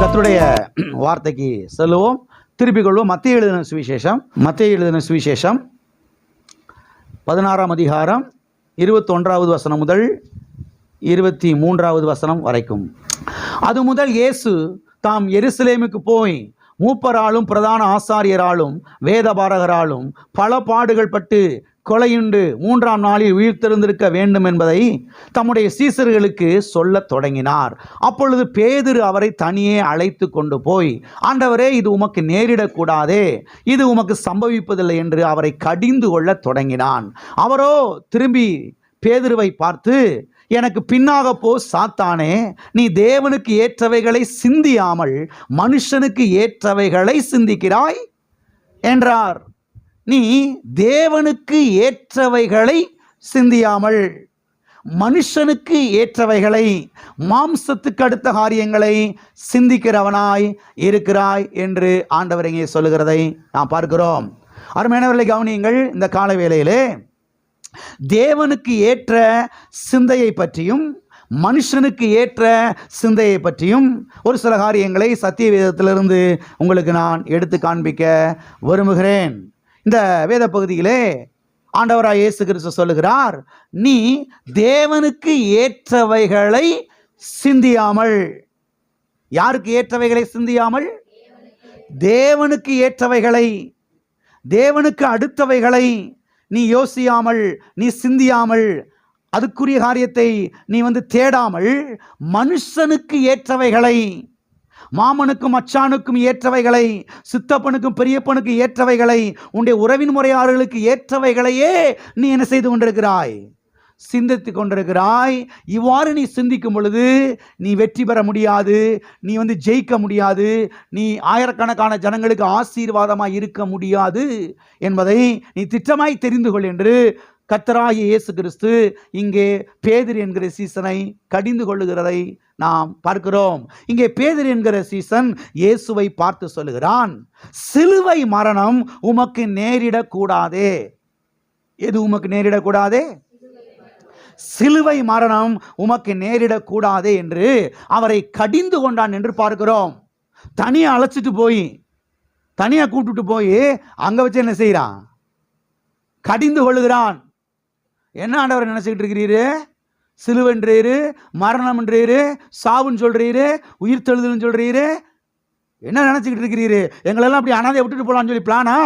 கர்த்தருடைய வார்த்தைக்கு செல்லுவோம். திருப்பிக் கொள்வோம். மத்தேயு எழுதின சுவிசேஷம் 16ஆம் அதிகாரம் 21வது வசனம் முதல் 23வது வசனம் வரைக்கும். அது முதல் இயேசு தாம் எருசலேமுக்கு போய் மூப்பராலும் பிரதான ஆசாரியராலும் வேதபாரகராலும் பல பாடுகள் பட்டு கொலையுண்டு 3ஆம் நாளில் உயிர்த்தெழுந்திருக்க வேண்டும் என்பதை தம்முடைய சீசர்களுக்கு சொல்லத் தொடங்கினார். அப்பொழுது பேதுரு அவரை தனியே அழைத்து கொண்டு போய், ஆண்டவரே, இது உமக்கு நேரிடக்கூடாதே, இது உமக்கு சம்பவிப்பதில்லை என்று அவரை கடிந்து கொள்ளத் தொடங்கினான். அவரோ திரும்பி பேதுருவை பார்த்து, எனக்கு பின்னாக போ சாத்தானே, நீ தேவனுக்கு ஏற்றவைகளை சிந்தியாமல் மனுஷனுக்கு ஏற்றவைகளை சிந்திக்கிறாய் என்றார். நீ தேவனுக்கு ஏற்றவைகளை சிந்தியாமல் மனுஷனுக்கு ஏற்றவைகளை, மாம்சத்துக்கு அடுத்த காரியங்களை சிந்திக்கிறவனாய் இருக்கிறாய் என்று ஆண்டவர் இங்கே சொல்லுகிறதை நாம் பார்க்கிறோம். அருமையானவர்களை கவனியுங்கள். இந்த கால வேளையிலே தேவனுக்கு ஏற்ற சிந்தையை பற்றியும் மனுஷனுக்கு ஏற்ற சிந்தையை பற்றியும் ஒரு சில காரியங்களை சத்திய வேதத்திலிருந்து உங்களுக்கு நான் எடுத்து காண்பிக்க விரும்புகிறேன். இந்த வேத பகுதியிலே ஆண்டவராய் இயேசு கிறிஸ்து சொல்லுகிறார், நீ தேவனுக்கு ஏற்றவைகளை சிந்தியாமல். யாருக்கு ஏற்றவைகளை சிந்தியாமல்? தேவனுக்கு ஏற்றவைகளை, தேவனுக்கு அடுத்தவைகளை நீ யோசியாமல், நீ சிந்தியாமல், அதுக்குரிய காரியத்தை நீ தேடாமல் மனுஷனுக்கு ஏற்றவைகளை, மாமனுக்கும் மச்சானுக்கும் ஏற்றவைகளை, சித்தப்பனுக்கும் பெரியப்பனுக்கு ஏற்றவைகளை, உன்னுடைய உறவின் முறையாளர்களுக்கு ஏற்றவைகளையே நீ என்ன செய்து கொண்டிருக்கிறாய்? சிந்தித்து கொண்டிருக்கிறாய். இவ்வாறு நீ சிந்திக்கும் பொழுது நீ வெற்றி பெற முடியாது, நீ ஜெயிக்க முடியாது, நீ ஆயிரக்கணக்கான ஜனங்களுக்கு ஆசீர்வாதமாய் இருக்க முடியாது என்பதை நீ திட்டமாய் தெரிந்து கொள் என்று கர்த்தராகிய இயேசு கிறிஸ்து இங்கே பேதுரு என்கிற சீசனை கடிந்து கொள்ளுகிறதை நாம் பார்க்கிறோம். இங்கே பேதுரு என்கிற சீசன் இயேசுவை பார்த்து சொல்லுகிறான், சிலுவை மரணம் உமக்கு நேரிடக்கூடாதே. எது உமக்கு நேரிடக்கூடாதே? சிலுவை மரணம் உமக்கு நேரிடக்கூடாதே என்று அவரை கடிந்து கொண்டான் என்று பார்க்கிறோம். தனியாக அழைச்சிட்டு போய், தனியாக கூப்பிட்டு போய் அங்க வச்சு என்ன செய்யறான்? கடிந்து கொள்ளுகிறான். என்ன ஆண்டவர் நினைச்சுக்கிட்டு இருக்கிறீரு? சிலுவன்றீரு, மரணம் என்றீரு, சாவுன்னு சொல்றீரு, உயிர் தெழுதல்னு சொல்றீரு, என்ன நினைச்சுக்கிட்டு இருக்கிறீரு? எங்களெல்லாம் அப்படி அனாதையை விட்டுட்டு போலான்னு சொல்லி பிளானா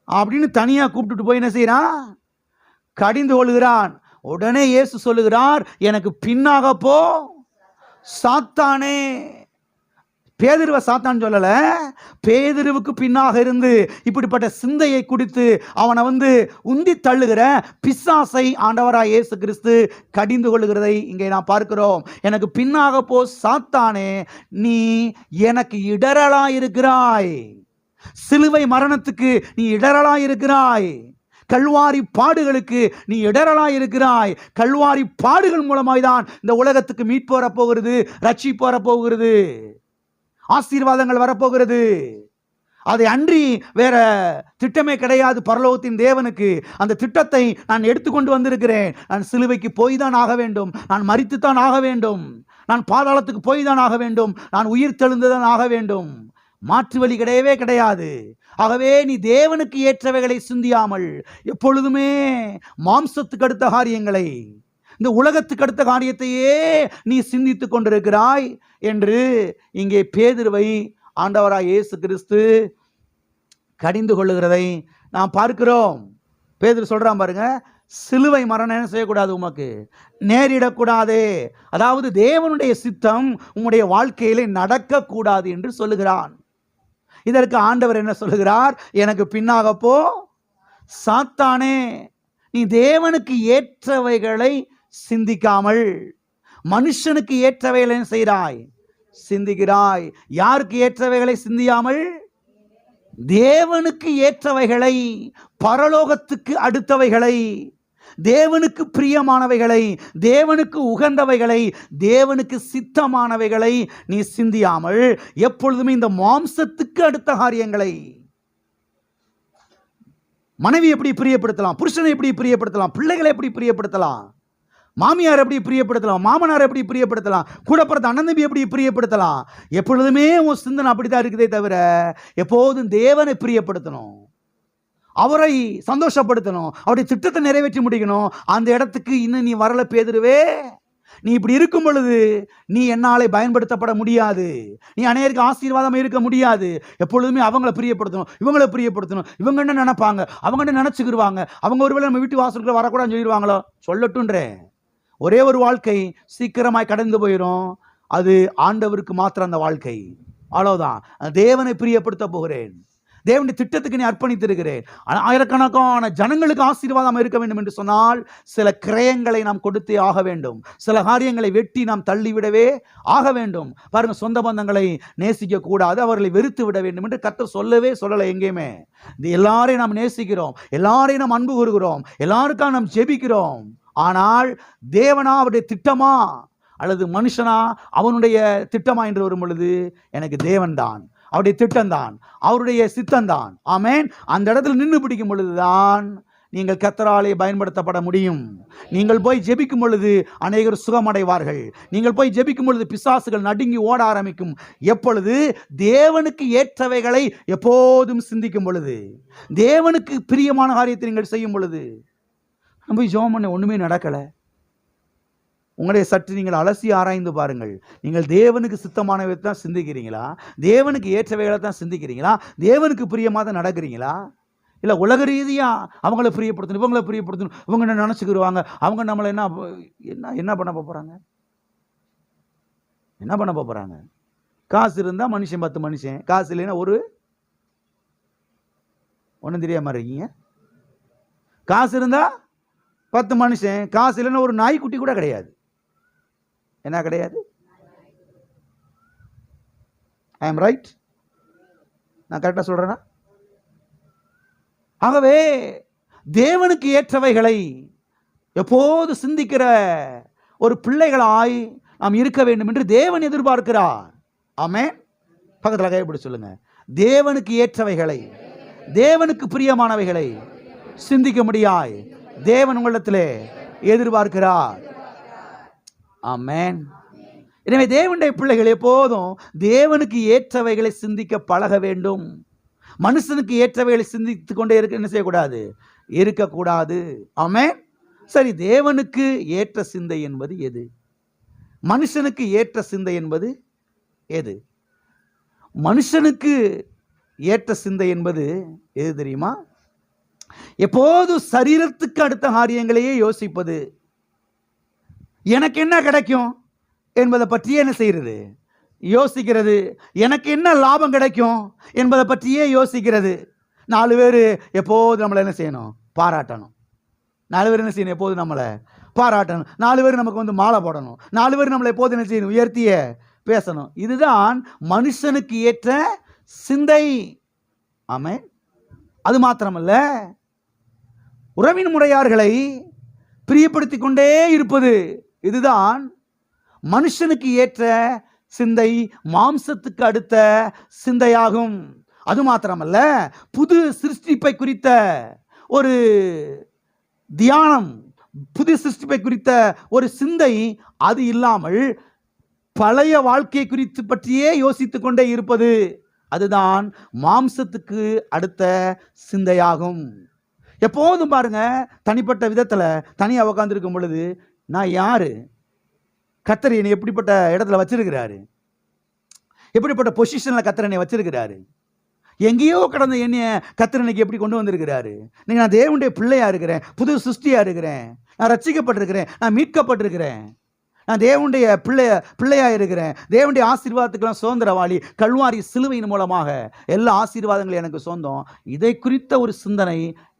அப்படின்னு தனியா கூப்பிட்டுட்டு போய் என்ன செய்யறான்? கடிந்து கொள்கிறான். உடனே இயேசு சொல்லுகிறார், எனக்கு பின்னாக போ சாத்தானே. பேதுருவை சாத்தான் சொல்லல, பேதுருவுக்கு பின்னாக இருந்து இப்படிப்பட்ட சிந்தையை குடித்து அவனை உந்தி தள்ளுகிற பிசாசை ஆண்டவராய் இயேசு கிறிஸ்து கடிந்து கொள்ளுகிறதை இங்கே நாம் பார்க்கிறோம். எனக்கு பின்னாக போ சாத்தானே, நீ எனக்கு இடரலாயிருக்கிறாய். சிலுவை மரணத்துக்கு நீ இடரலாயிருக்கிறாய். கல்வாரி பாடுகளுக்கு நீ இடரலாய் இருக்கிறாய். கல்வாரி பாடுகள் மூலமாய் தான் இந்த உலகத்துக்கு மீட்பு வரப்போகிறது, ரட்சிப்பு வரப்போகிறது, ஆசீர்வாதங்கள் வரப்போகிறது. அதை அன்றி வேற திட்டமே கிடையாது பரலோகத்தின் தேவனுக்கு. அந்த திட்டத்தை நான் எடுத்துக்கொண்டு வந்திருக்கிறேன். நான் சிலுவைக்கு போய் தான் ஆக வேண்டும், நான் மரித்துத்தான் ஆக வேண்டும், நான் பாதாளத்துக்கு போய் தான் ஆக வேண்டும், நான் உயிர் தெழுந்துதான் ஆக வேண்டும். மாற்று வழி கிடையவே கிடையாது. ஆகவே நீ தேவனுக்கு ஏற்றவைகளை சிந்தியாமல் எப்பொழுதுமே மாம்சத்துக்கு அடுத்த காரியங்களை, இந்த உலகத்துக்கு அடுத்த காரியத்தையே நீ சிந்தித்துக் கொண்டிருக்கிறாய் என்று இங்கே பேதுருவை ஆண்டவராய் இயேசு கிறிஸ்து கடிந்து கொள்ளுகிறதை நாம் பார்க்கிறோம். பேதுரு சொல்றான் பாருங்க, சிலுவை மரணம் என்ன செய்யக்கூடாது? உமக்கு நேரிடக்கூடாதே. அதாவது தேவனுடைய சித்தம் உம்முடைய வாழ்க்கையிலே நடக்கக்கூடாது என்று சொல்லுகிறான். இதற்கு ஆண்டவர் என்ன சொல்லுகிறார்? எனக்கு பின்னாக போ சாத்தானே, நீ தேவனுக்கு ஏற்றவைகளை சிந்திக்காமல் மனுஷனுக்கு ஏற்றவைகளை செய்கிறாய், சிந்திக்கிறாய். யாருக்கு ஏற்றவைகளை சிந்தியாமல்? தேவனுக்கு ஏற்றவைகளை, பரலோகத்துக்கு அடுத்தவைகளை, தேவனுக்கு பிரியமானவைகளை, தேவனுக்கு உகந்தவைகளை, தேவனுக்கு சித்தமானவைகளை நீ சிந்தியாமல் எப்பொழுதுமே இந்த மாம்சத்துக்கு அடுத்த காரியங்களை, மனைவி எப்படி பிரியப்படுத்தலாம், புருஷனை எப்படி பிரியப்படுத்தலாம், பிள்ளைகளை எப்படி பிரியப்படுத்தலாம், மாமியார் எப்படி பிரியப்படுத்தலாம், மாமனார் எப்படி பிரியப்படுத்தலாம், கூட பிறந்த அண்ணன் தம்பி எப்படி பிரியப்படுத்தலாம். எப்பொழுதுமே உன் சிந்தனை அப்படித்தான் இருக்குதே தவிர எப்போதும் தேவனை பிரியப்படுத்தணும், அவரை சந்தோஷப்படுத்தணும், அவருடைய திட்டத்தை நிறைவேற்றி முடிக்கணும். அந்த இடத்துக்கு இன்னும் நீ வரல பேதுருவே. நீ இப்படி இருக்கும் பொழுது நீ என்னாலே பயன்படுத்தப்பட முடியாது, நீ அநேகருக்கு ஆசீர்வாதம் இருக்க முடியாது. எப்பொழுதுமே அவங்கள பிரியப்படுத்தணும், இவங்களை பிரியப்படுத்தணும். இவங்க என்ன நினைப்பாங்க, அவங்க என்ன நினைச்சுக்கிடுவாங்க, அவங்க ஒருவேளை நம்ம வீட்டு வாசலுக்குள்ள வரக்கூடாதுன்னு சொல்லிடுவாங்களோ. சொல்லட்டுன்றேன், ஒரே ஒரு வாழ்க்கை சீக்கிரமாய் கடந்து போயிடும். அது ஆண்டவருக்கு மாத்திரம் அந்த வாழ்க்கை, அவ்வளவுதான். தேவனை பிரியப்படுத்த போகிறேன், தேவனுடைய திட்டத்துக்கு நீ அர்ப்பணித்திருக்கிறேன். ஆயிரக்கணக்கான ஜனங்களுக்கு ஆசீர்வாதம் இருக்க வேண்டும் என்று சொன்னால் சில கிரயங்களை நாம் கொடுத்தே ஆக வேண்டும், சில காரியங்களை வெட்டி நாம் தள்ளிவிடவே ஆக வேண்டும். பாருங்க, சொந்த பந்தங்களை நேசிக்க கூடாது, அவர்களை வெறுத்து விட வேண்டும் என்று கர்த்தர் சொல்லலை எங்கேயுமே. இது எல்லாரையும் நாம் நேசிக்கிறோம், எல்லாரையும் நாம் அன்பு கூறுகிறோம், எல்லாருக்காக நாம் ஜெபிக்கிறோம். ஆனால் தேவனா அவருடைய திட்டமா அல்லது மனுஷனா அவனுடைய திட்டமா என்று வரும் பொழுது எனக்கு தேவன் தான், அவருடைய திட்டம்தான், அவருடைய சித்தம்தான். ஆமேன். அந்த இடத்துல நின்று பிடிக்கும் பொழுதுதான் நீங்கள் கர்த்தராலே பயன்படுத்தப்பட முடியும். நீங்கள் போய் ஜெபிக்கும் பொழுது அநேகர் சுகமடைவார்கள். நீங்கள் போய் ஜெபிக்கும் பொழுது பிசாசுகள் நடுங்கி ஓட ஆரம்பிக்கும். எப்பொழுது தேவனுக்கு ஏற்றவைகளை எப்போதும் சிந்திக்கும் பொழுது, தேவனுக்கு பிரியமான காரியத்தை நீங்கள் செய்யும் பொழுது. போய் ஜெபம் பண்ண ஒண்ணுமே நடக்கலை. உங்களுடைய சற்று நீங்கள் அலசி ஆராய்ந்து பாருங்கள். நீங்கள் தேவனுக்கு சித்தமானவை தான் சிந்திக்கிறீங்களா, தேவனுக்கு ஏற்றவைகளை தான் சிந்திக்கிறீங்களா, தேவனுக்கு பிரியமாக தான் நடக்கிறீங்களா, இல்லை உலக ரீதியாக அவங்கள பிரியப்படுத்தணும், இவங்களை பிரியப்படுத்தணும், இவங்க என்ன நினச்சிக்கிடுவாங்க, அவங்க நம்மளை என்ன என்ன என்ன பண்ண போகிறாங்க, என்ன பண்ண போகிறாங்க. காசு இருந்தால் மனுஷன் 10 மனுஷன், காசு இல்லைன்னா ஒன்றும் தெரியாமல் இருக்கீங்க. காசு இருந்தால் 10 மனுஷன், காசு இல்லைன்னா ஒரு நாய்க்குட்டி கூட கிடையாது. என்ன கிடையாது? I am right? நான் கரெக்டாக சொல்றேனா? ஆகவே தேவனுக்கு ஏற்றவைகளை எப்போது சிந்திக்கிற ஒரு பிள்ளைகளாய் நாம் இருக்க வேண்டும் என்று தேவன் எதிர்பார்க்கிறார். ஆமென். பக்கத்தில் கைப்பிடி சொல்லுங்க, தேவனுக்கு ஏற்றவைகளை, தேவனுக்கு பிரியமானவைகளை சிந்திக்க முடியாய் தேவன் உங்களிடத்திலே எதிர்பார்க்கிறார். ஆமென். எனவே தேவனுடைய பிள்ளைகள் எப்போதும் தேவனுக்கு ஏற்றவைகளை சிந்திக்க பழக வேண்டும். மனுஷனுக்கு ஏற்றவைகளை சிந்தித்து கொண்டே என்ன செய்யக்கூடாது, இருக்கக்கூடாது. ஆமென். சரி, தேவனுக்கு ஏற்ற சிந்தை என்பது எது, மனுஷனுக்கு ஏற்ற சிந்தை என்பது எது? மனுஷனுக்கு ஏற்ற சிந்தை என்பது எது தெரியுமா? எப்போது சரீரத்துக்கு அடுத்த காரியங்களையே யோசிப்பது, எனக்கு என்ன கிடைக்கும் என்பதை பற்றியே என்ன செய்கிறது, யோசிக்கிறது. எனக்கு என்ன லாபம் கிடைக்கும் என்பதை பற்றியே யோசிக்கிறது. 4 பேர் எப்போது நம்மளை என்ன செய்யணும், பாராட்டணும். 4 பேர் என்ன செய்யணும், எப்போது நம்மளை பாராட்டணும். 4 பேர் நமக்கு வந்து மாலை போடணும். 4 பேர் நம்மளை எப்போது என்ன செய்யணும், உயர்த்திய பேசணும். இதுதான் மனுஷனுக்கு ஏற்ற சிந்தை. ஆமென். அது மாத்திரமல்ல, உறவின் முறையார்களை பிரியப்படுத்தி கொண்டே இருப்பது, இதுதான் மனுஷனுக்கு ஏற்ற சிந்தை, மாம்சத்துக்கு அடுத்த சிந்தையாகும். அது மாத்திரமல்ல, புது சிருஷ்டிப்பை குறித்த ஒரு தியானம், புது சிருஷ்டிப்பை குறித்த ஒரு சிந்தை அது இல்லாமல் பழைய வாழ்க்கை குறித்து பற்றியே யோசித்துக் கொண்டே இருப்பது, அதுதான் மாம்சத்துக்கு அடுத்த சிந்தையாகும். எப்போதும் பாருங்க, தனிப்பட்ட விதத்தில் தனியாக உட்காந்துருக்கும் பொழுது நான் யாரு, கர்த்தர் என்னை எப்படிப்பட்ட இடத்துல வச்சிருக்கிறாரு, எப்படிப்பட்ட பொசிஷனில் கர்த்தர் என்னை வச்சிருக்கிறாரு, எங்கேயோ கடந்த என்னைய கர்த்தர் இன்னைக்கு எப்படி கொண்டு வந்திருக்கிறாரு. நீங்கள் நான் தேவனுடைய பிள்ளையா இருக்கிறேன், புது சிருஷ்டியாக இருக்கிறேன், நான் ரட்சிக்கப்பட்டிருக்கிறேன், நான் மீட்கப்பட்டிருக்கிறேன், நான் தேவனுடைய பிள்ளையாக இருக்கிறேன், தேவனுடைய ஆசீர்வாதத்துக்கெல்லாம் சுதந்திரவாளி, கல்வாரி சிலுவையின் மூலமாக எல்லா ஆசீர்வாதங்களும் எனக்கு சொந்தம். இதை குறித்த ஒரு சிந்தனை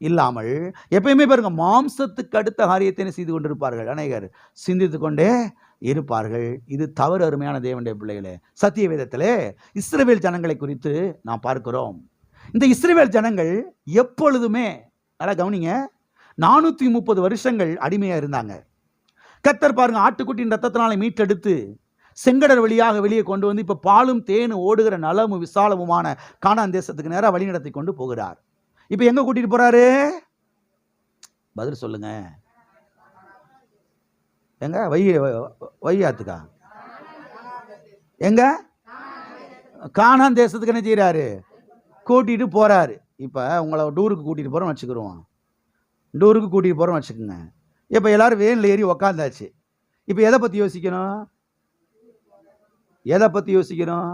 இல்லாமல் எப்பயுமே பாருங்க, மாம்சத்துக்கு அடுத்த காரியத்தை செய்து கொண்டிருப்பார்கள். அநேகர் சிந்தித்து கொண்டே இருப்பார்கள். இது தவறு. அருமையான தேவனுடைய பிள்ளைகளே, சத்திய வேதத்திலே இஸ்ரவேல் ஜனங்களை குறித்து நாம் பார்க்கிறோம். இந்த இஸ்ரவேல் ஜனங்கள் எப்பொழுதுமே, நல்லா கவனிங்க, 430 வருஷங்கள் அடிமையாக இருந்தாங்க. கர்த்தர் பாருங்க, ஆட்டுக்குட்டியின் ரத்தத்தினால மீட்டெடுத்து செங்கடல் வழியாக வெளியே கொண்டு வந்து இப்ப பாலும் தேனும் ஓடுகிற நலமும் விசாலமுமான கானான் தேசத்துக்கு நேராக வழி நடத்தி கொண்டு போகிறார். இப்ப எங்க கூட்டிட்டு போறாரு? பதில் சொல்லுங்க. எங்க வையாத்துக்கா எங்க கானான் தேசத்துக்கு என்ன செய்யறாரு? கூட்டிட்டு போறாரு. இப்போ உங்களை டூருக்கு கூட்டிட்டு போறோம்னு வச்சுக்கிறோம். டூருக்கு கூட்டிட்டு போறோம்னு வச்சுக்கோங்க. இப்போ எல்லாரும் வேனில் ஏறி உக்காந்தாச்சு. இப்போ எதை பற்றி யோசிக்கணும்? எதை பற்றி யோசிக்கணும்?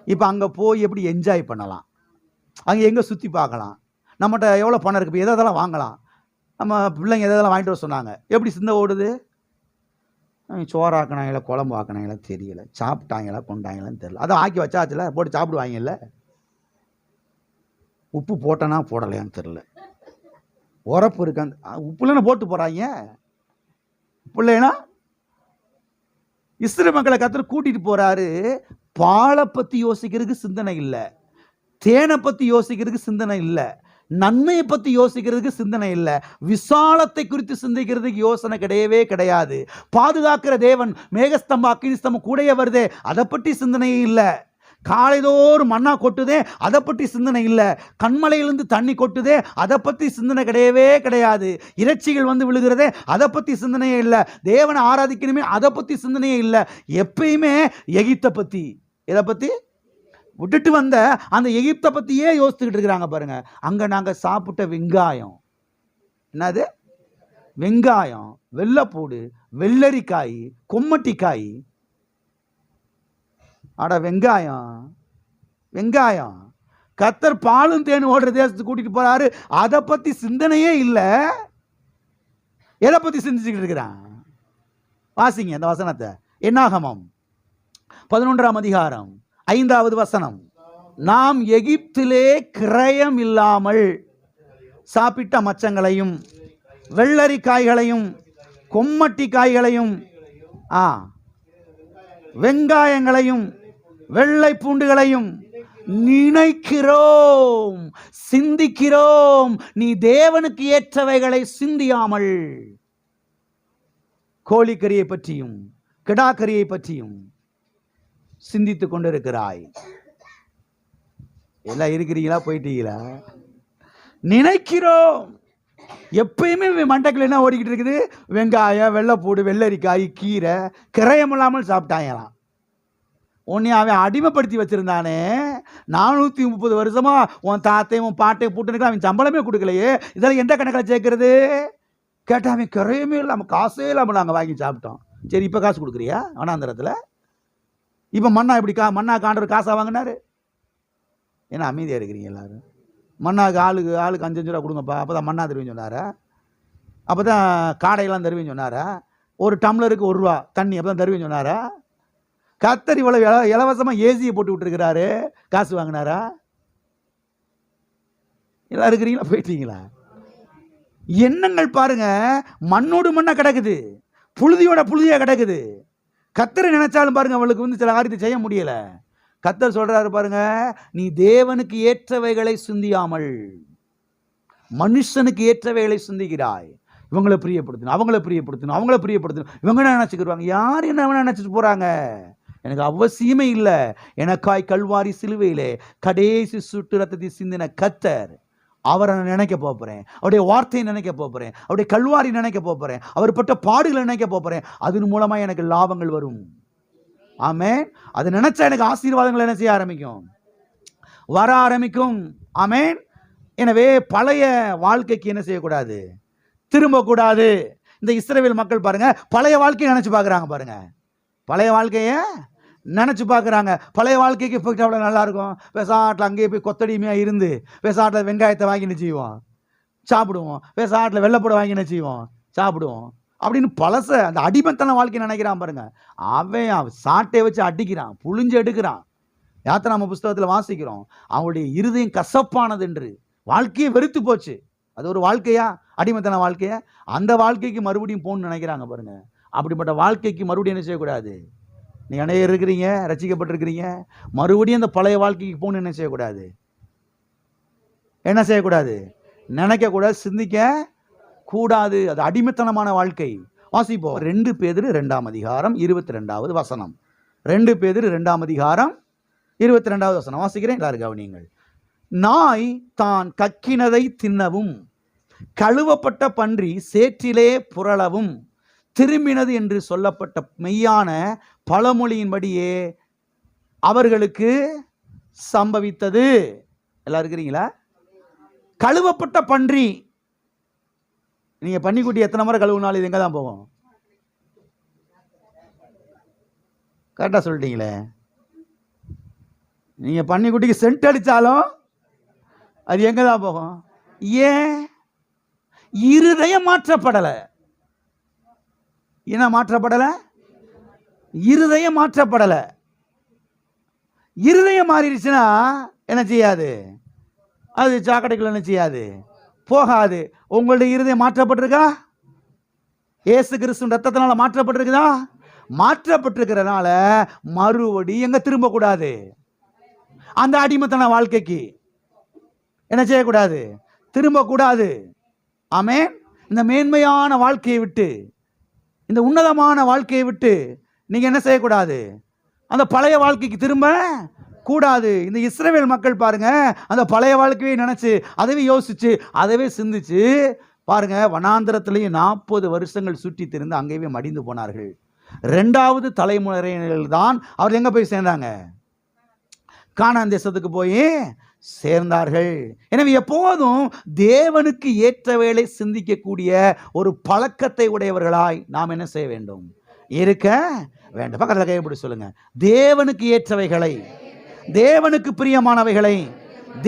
இப்போ அங்கே போய் எப்படி என்ஜாய் பண்ணலாம், அங்கே எங்கே சுற்றி பார்க்கலாம், நம்மகிட்ட எவ்வளோ பணம் இருக்குது, இப்போ எதெல்லாம் வாங்கலாம், நம்ம பிள்ளைங்க எதெல்லாம் வாங்கிட்டு வர சொன்னாங்க, எப்படி சிந்தை ஓடுது? சோறாக்கினாங்களா குழம்பு ஆக்கினாங்களா தெரியல, சாப்பிட்டாங்களா கொண்டாங்களான்னு தெரியல. அதை ஆக்கி வச்சாச்சுல, போட்டு சாப்பிடுவாங்கல்ல. உப்பு போட்டனா போடலையான்னு தெரில, உரப்பு இருக்க உப்புலன்னு போட்டு போகிறாங்க. பிள்ளைனா இஸ்ரேல் மக்களை கர்த்தர் கூட்டிட்டு போறாரு. பாலை பற்றி யோசிக்கிறதுக்கு சிந்தனை இல்லை, தேனை பற்றி யோசிக்கிறதுக்கு சிந்தனை இல்லை, நன்மையை பற்றி யோசிக்கிறதுக்கு சிந்தனை இல்லை, விசாலத்தை குறித்து சிந்திக்கிறதுக்கு யோசனை கிடையவே கிடையாது. பாதுகாக்கிற தேவன் மேகஸ்தம்பம் அக்கினிஸ்தம்பம் கூடயே வருதே, அதை பற்றி சிந்தனையே இல்லை. காலைதோறும் மண்ணா கொட்டுதே, அதை பற்றி சிந்தனை இல்லை. கண்மலையிலிருந்து தண்ணி கொட்டுதே, அதை பற்றி சிந்தனை கிடையவே கிடையாது. இறைச்சிகள் வந்து விழுகிறதே, அதை பற்றி சிந்தனையே இல்லை. தேவனை ஆராதிக்கணுமே, அதை பற்றி சிந்தனையே இல்லை. எப்பயுமே எகிப்தை பற்றி, எதை பற்றி விட்டுட்டு வந்த அந்த எகிப்தை பற்றியே யோசிச்சுக்கிட்டு இருக்கிறாங்க பாருங்க. அங்கே நாங்கள் சாப்பிட்ட வெங்காயம், என்னது வெங்காயம், வெள்ளைப்பூடு, வெள்ளரிக்காய், கொம்மட்டிக்காய், அட வெங்காயம் வெங்காயம். கர்த்தர் பாலும் தேன் ஓடுற தேசத்துக்கு கூட்டிட்டு போறாரு, அதை பத்தி சிந்தனையே இல்லை. எதை பத்தி சிந்திச்சுக்கிட்டு இருக்கிறான்? வாசிங்க அந்த வசனத்தை. என்னாகமம் 11ஆம் அதிகாரம் 5வது வசனம். நாம் எகிப்திலே கிரயம் இல்லாமல் சாப்பிட்ட மச்சங்களையும் வெள்ளரிக்காய்களையும் கொம்மட்டி காய்களையும் வெங்காயங்களையும் வெள்ளை பூண்டுகளையும் நினைக்கிறோம், சிந்திக்கிறோம். நீ தேவனுக்கு ஏற்றவைகளை சிந்தியாமல் கோழிக்கறியை பற்றியும் கிடாக்கறியை பற்றியும் சிந்தித்துக் கொண்டிருக்கிறாய். எல்லாம் இருக்கிறீங்களா, போயிட்டீங்களா? நினைக்கிறோம். எப்பயுமே மண்டைக்குள்ள என்ன ஓடிக்கிட்டு இருக்குது? வெங்காயம், வெள்ளைப்பூடு, வெள்ளரிக்காய், கீரை, கிரயம் இல்லாமல் சாப்பிட்டாங்களாம். உன்னை அவன் அடிமைப்படுத்தி வச்சிருந்தானே 430 வருஷமா. உன் தாத்தையும் உன் பாட்டையும் பூட்டனுக்கு அவன் சம்பளமே கொடுக்கலையே, இதெல்லாம் எந்த கணக்கில் சேர்க்கறது? கேட்டால் அவன் கிரையமே இல்லாமல் காசே இல்லாமல் நாங்கள் வாங்கி சாப்பிட்டோம். சரி, இப்போ காசு கொடுக்குறியா வனாந்திரத்தில்? இப்போ மண்ணா இப்படி மண்ணா காண்டவர் காசாக வாங்கினாரு. ஏன்னா அமைதியாக இருக்கிறீங்க எல்லாரும். மண்ணாக்கு ஆளுக்கு 5-5 ரூபா கொடுங்கப்பா, அப்போ தான் மண்ணா தருவேன்னு சொன்னாரா? அப்போ தான் காடையெல்லாம் தருவேன்னு சொன்னாரா? ஒரு டம்ளருக்கு 1 ரூபா தண்ணி அப்போ தான் தருவேன்னு சொன்னாரா? கர்த்தர் இவ்வளோ இலவசமாக ஏசியை போட்டு விட்டுருக்கிறாரு, காசு வாங்கினாரா? எல்லாம் இருக்கிறீங்களா, போயிட்டீங்களா? எண்ணங்கள் பாருங்க, மண்ணோடு மண்ணா கிடக்குது, புழுதியோட புழுதியா கிடக்குது. கர்த்தரை நினைச்சாலும் பாருங்க அவளுக்கு வந்து சில காரியத்தை செய்ய முடியல. கர்த்தர் சொல்றாரு பாருங்க, நீ தேவனுக்கு ஏற்றவைகளை சிந்தியாமல் மனுஷனுக்கு ஏற்றவைகளை சிந்திக்கிறாய். இவங்களை பிரியப்படுத்தணும், அவங்கள பிரியப்படுத்தணும், அவங்கள பிரியப்படுத்தணும். இவங்க என்ன நினைச்சுக்கிடுவாங்க? யார் என்ன நினைச்சிட்டு போறாங்க? எனக்கு அவசியமே இல்லை. எனக்காய் கல்வாரி சிலுவையிலே கடைசி சுட்டு ரத்தத்தை சிந்தின கர்த்தர், அவரை நான் நினைக்க போகிறேன், அவருடைய வார்த்தையை நினைக்க போகிறேன், அவருடைய கல்வாரி நினைக்க போகிறேன், அவர் பட்ட பாடுகளை நினைக்க போகிறேன். அதன் மூலமாக எனக்கு லாபங்கள் வரும். ஆமென். அது நினைச்சா எனக்கு ஆசீர்வாதங்கள் என்ன செய்ய ஆரம்பிக்கும்? வர ஆரம்பிக்கும். ஆமென். எனவே பழைய வாழ்க்கைக்கு என்ன செய்யக்கூடாது? திரும்பக்கூடாது. இந்த இஸ்ரவேல் மக்கள் பாருங்க, பழைய வாழ்க்கையை நினைச்சு பார்க்குறாங்க பாருங்க. பழைய வாழ்க்கையை நினச்சி பார்க்குறாங்க. பழைய வாழ்க்கைக்கு போய்ட்டு அவ்வளோ நல்லா இருக்கும். பேசாட்டில் அங்கேயே போய் கொத்தடிமையாக இருந்து பேசாட்டில் வெங்காயத்தை வாங்கின்னு செய்வோம், சாப்பிடுவோம். பேசாட்டில் வெள்ளைப்பூடை வாங்கின்னு செய்வோம், சாப்பிடுவோம். அப்படின்னு பழச அந்த அடிமைத்தன வாழ்க்கை நினைக்கிறான் பாருங்க. அவன் சாட்டையை வச்சு அடிக்கிறான், புழிஞ்சு எடுக்கிறான். யாத்திராம புஸ்தகத்தில் வாசிக்கிறோம், அவனுடைய இருதயம் கசப்பானது என்று. வாழ்க்கையை வெறுத்து போச்சு. அது ஒரு வாழ்க்கையா? அடிமைத்தன வாழ்க்கையா? அந்த வாழ்க்கைக்கு மறுபடியும் போகணும்னு நினைக்கிறாங்க பாருங்க. அப்படிப்பட்ட வாழ்க்கைக்கு மறுபடியும் என்ன செய்யக்கூடாது? நீ அனைவரும் இருக்கிறீங்க, ரசிக்கப்பட்டிருக்கிறீங்க, மறுபடியும் அந்த பழைய வாழ்க்கைக்கு போகணும்னு என்ன செய்யக்கூடாது? என்ன செய்யக்கூடாது? நினைக்கக்கூடாது, சிந்திக்க கூடாது. அது அடிமைத்தனமான வாழ்க்கை. வாசிப்போம். 2 பேதுரு 2ஆம் அதிகாரம் 22வது வசனம். 2 பேதுரு 2ஆம் அதிகாரம் 22வது வசனம் வாசிக்கிறேன், எல்லாரும் கவனியுங்கள். நாய் தான் கக்கினதை தின்னவும், கழுவப்பட்ட பன்றி சேற்றிலே புரளவும், திரும்பினது என்று சொல்லப்பட்ட மெய்யான பழமொழியின்படியே அவர்களுக்கு சம்பவித்தது. எல்லாம் இருக்கிறீங்களா? கழுவப்பட்ட பன்றி. நீங்க பன்னிக்குட்டி எத்தனை முறை கழுவுனாலும் இது எங்க தான் போகும்? கரெக்டா சொல்லிட்டீங்களே. நீங்க பன்னிக்குட்டிக்கு சென்ட் அடிச்சாலும் அது எங்க தான் போகும்? ஏன்? இருதயம் மாற்றப்படல. என்ன மாற்றப்படல? இருதயம் மாற்றப்படல. இருதயம் மாறிடுச்சுன்னா என்ன செய்யாது? அது சாக்கடைக்குள்ள என்ன செய்யாது? போகாது. உங்களுடைய இருதயம் மாற்றப்பட்டிருக்கா? இயேசு கிறிஸ்து ரத்தத்தினால மாற்றப்பட்டிருக்குதா? மாற்றப்பட்டிருக்கிறதுனால மறுபடி எங்க திரும்ப கூடாது? அந்த அடிமைத்தன வாழ்க்கைக்கு என்ன செய்யக்கூடாது? திரும்ப கூடாது. ஆமென். இந்த மேன்மையான வாழ்க்கையை விட்டு, இந்த உன்னதமான வாழ்க்கையை விட்டு நீங்க என்ன செய்யக்கூடாது? அந்த பழைய வாழ்க்கைக்கு திரும்ப கூடாது. இந்த இஸ்ரவேல் மக்கள் பாருங்க, அந்த பழைய வாழ்க்கையை நினைச்சு, அதவே யோசிச்சு, அதவே சிந்திச்சு பாருங்க, வனாந்திரத்திலேயும் 40 வருஷங்கள் சுற்றி திரிந்து அங்கேயே மடிந்து போனார்கள். 2வது தலைமுறையினர் தான் அவர் எங்க போய் சேர்ந்தாங்க? கானான் தேசத்துக்கு போய் சேர்ந்தார்கள். எனவே எப்போதும் தேவனுக்கு ஏற்ற வேளை சிந்திக்கக்கூடிய ஒரு பழக்கத்தை உடையவர்களாய் நாம் என்ன செய்ய வேண்டும்? இருக்க வேண்டும். பக்கத்தில் கைப்பிடி சொல்லுங்க. தேவனுக்கு ஏற்றவைகளை, தேவனுக்கு பிரியமானவைகளை,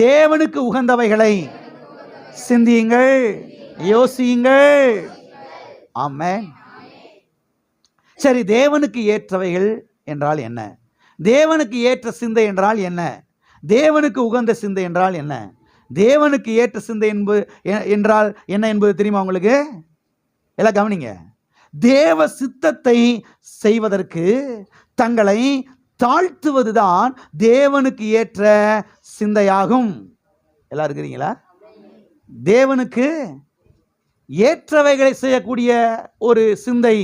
தேவனுக்கு உகந்தவைகளை சிந்தியுங்கள், யோசியுங்கள். ஆமென். சரி, தேவனுக்கு ஏற்றவைகள் என்றால் என்ன? தேவனுக்கு ஏற்ற சிந்தை என்றால் என்ன? தேவனுக்கு உகந்த சிந்தை என்றால் என்ன? தேவனுக்கு ஏற்ற சிந்தை என்றால் என்ன என்பது தெரியுமா உங்களுக்கு? எல்லாம் கவனிங்க. தேவ சித்தத்தை செய்வதற்கு தங்களை தாழ்த்துவதுதான் தேவனுக்கு ஏற்ற சிந்தையாகும். எல்லாம் இருக்கிறீங்களா? தேவனுக்கு ஏற்றவைகளை செய்யக்கூடிய ஒரு சிந்தை,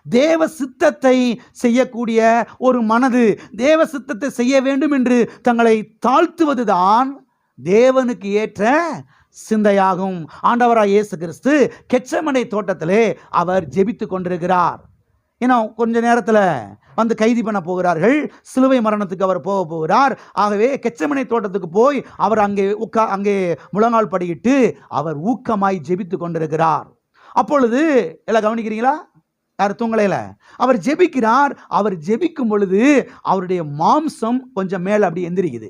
தேவ சித்தத்தை செய்யக்கூடிய ஒரு மனது, தேவ சித்தத்தை செய்ய வேண்டும் என்று தங்களை தாழ்த்துவதுதான் தேவனுக்கு ஏற்ற சிந்தையாகும். ஆண்டவராய் இயேசு கிறிஸ்து கெத்செமனே தோட்டத்திலே அவர் ஜெபித்து கொண்டிருக்கிறார். இன்னும் கொஞ்ச நேரத்தில் வந்து கைது பண்ண போகிறார்கள். சிலுவை மரணத்துக்கு அவர் போக போகிறார். ஆகவே கெத்செமனே தோட்டத்துக்கு போய் அவர் அங்கே முழங்கால் படியிட்டு அவர் ஊக்கமாய் ஜெபித்து கொண்டிருக்கிறார். அப்பொழுது எல்லாம் கவனிக்கிறீங்களா? யார் தூங்கலையில? அவர் ஜெபிக்கிறார். அவர் ஜெபிக்கும் பொழுது அவருடைய மாம்சம் கொஞ்சம் மேல அப்படி எந்திரிக்குது.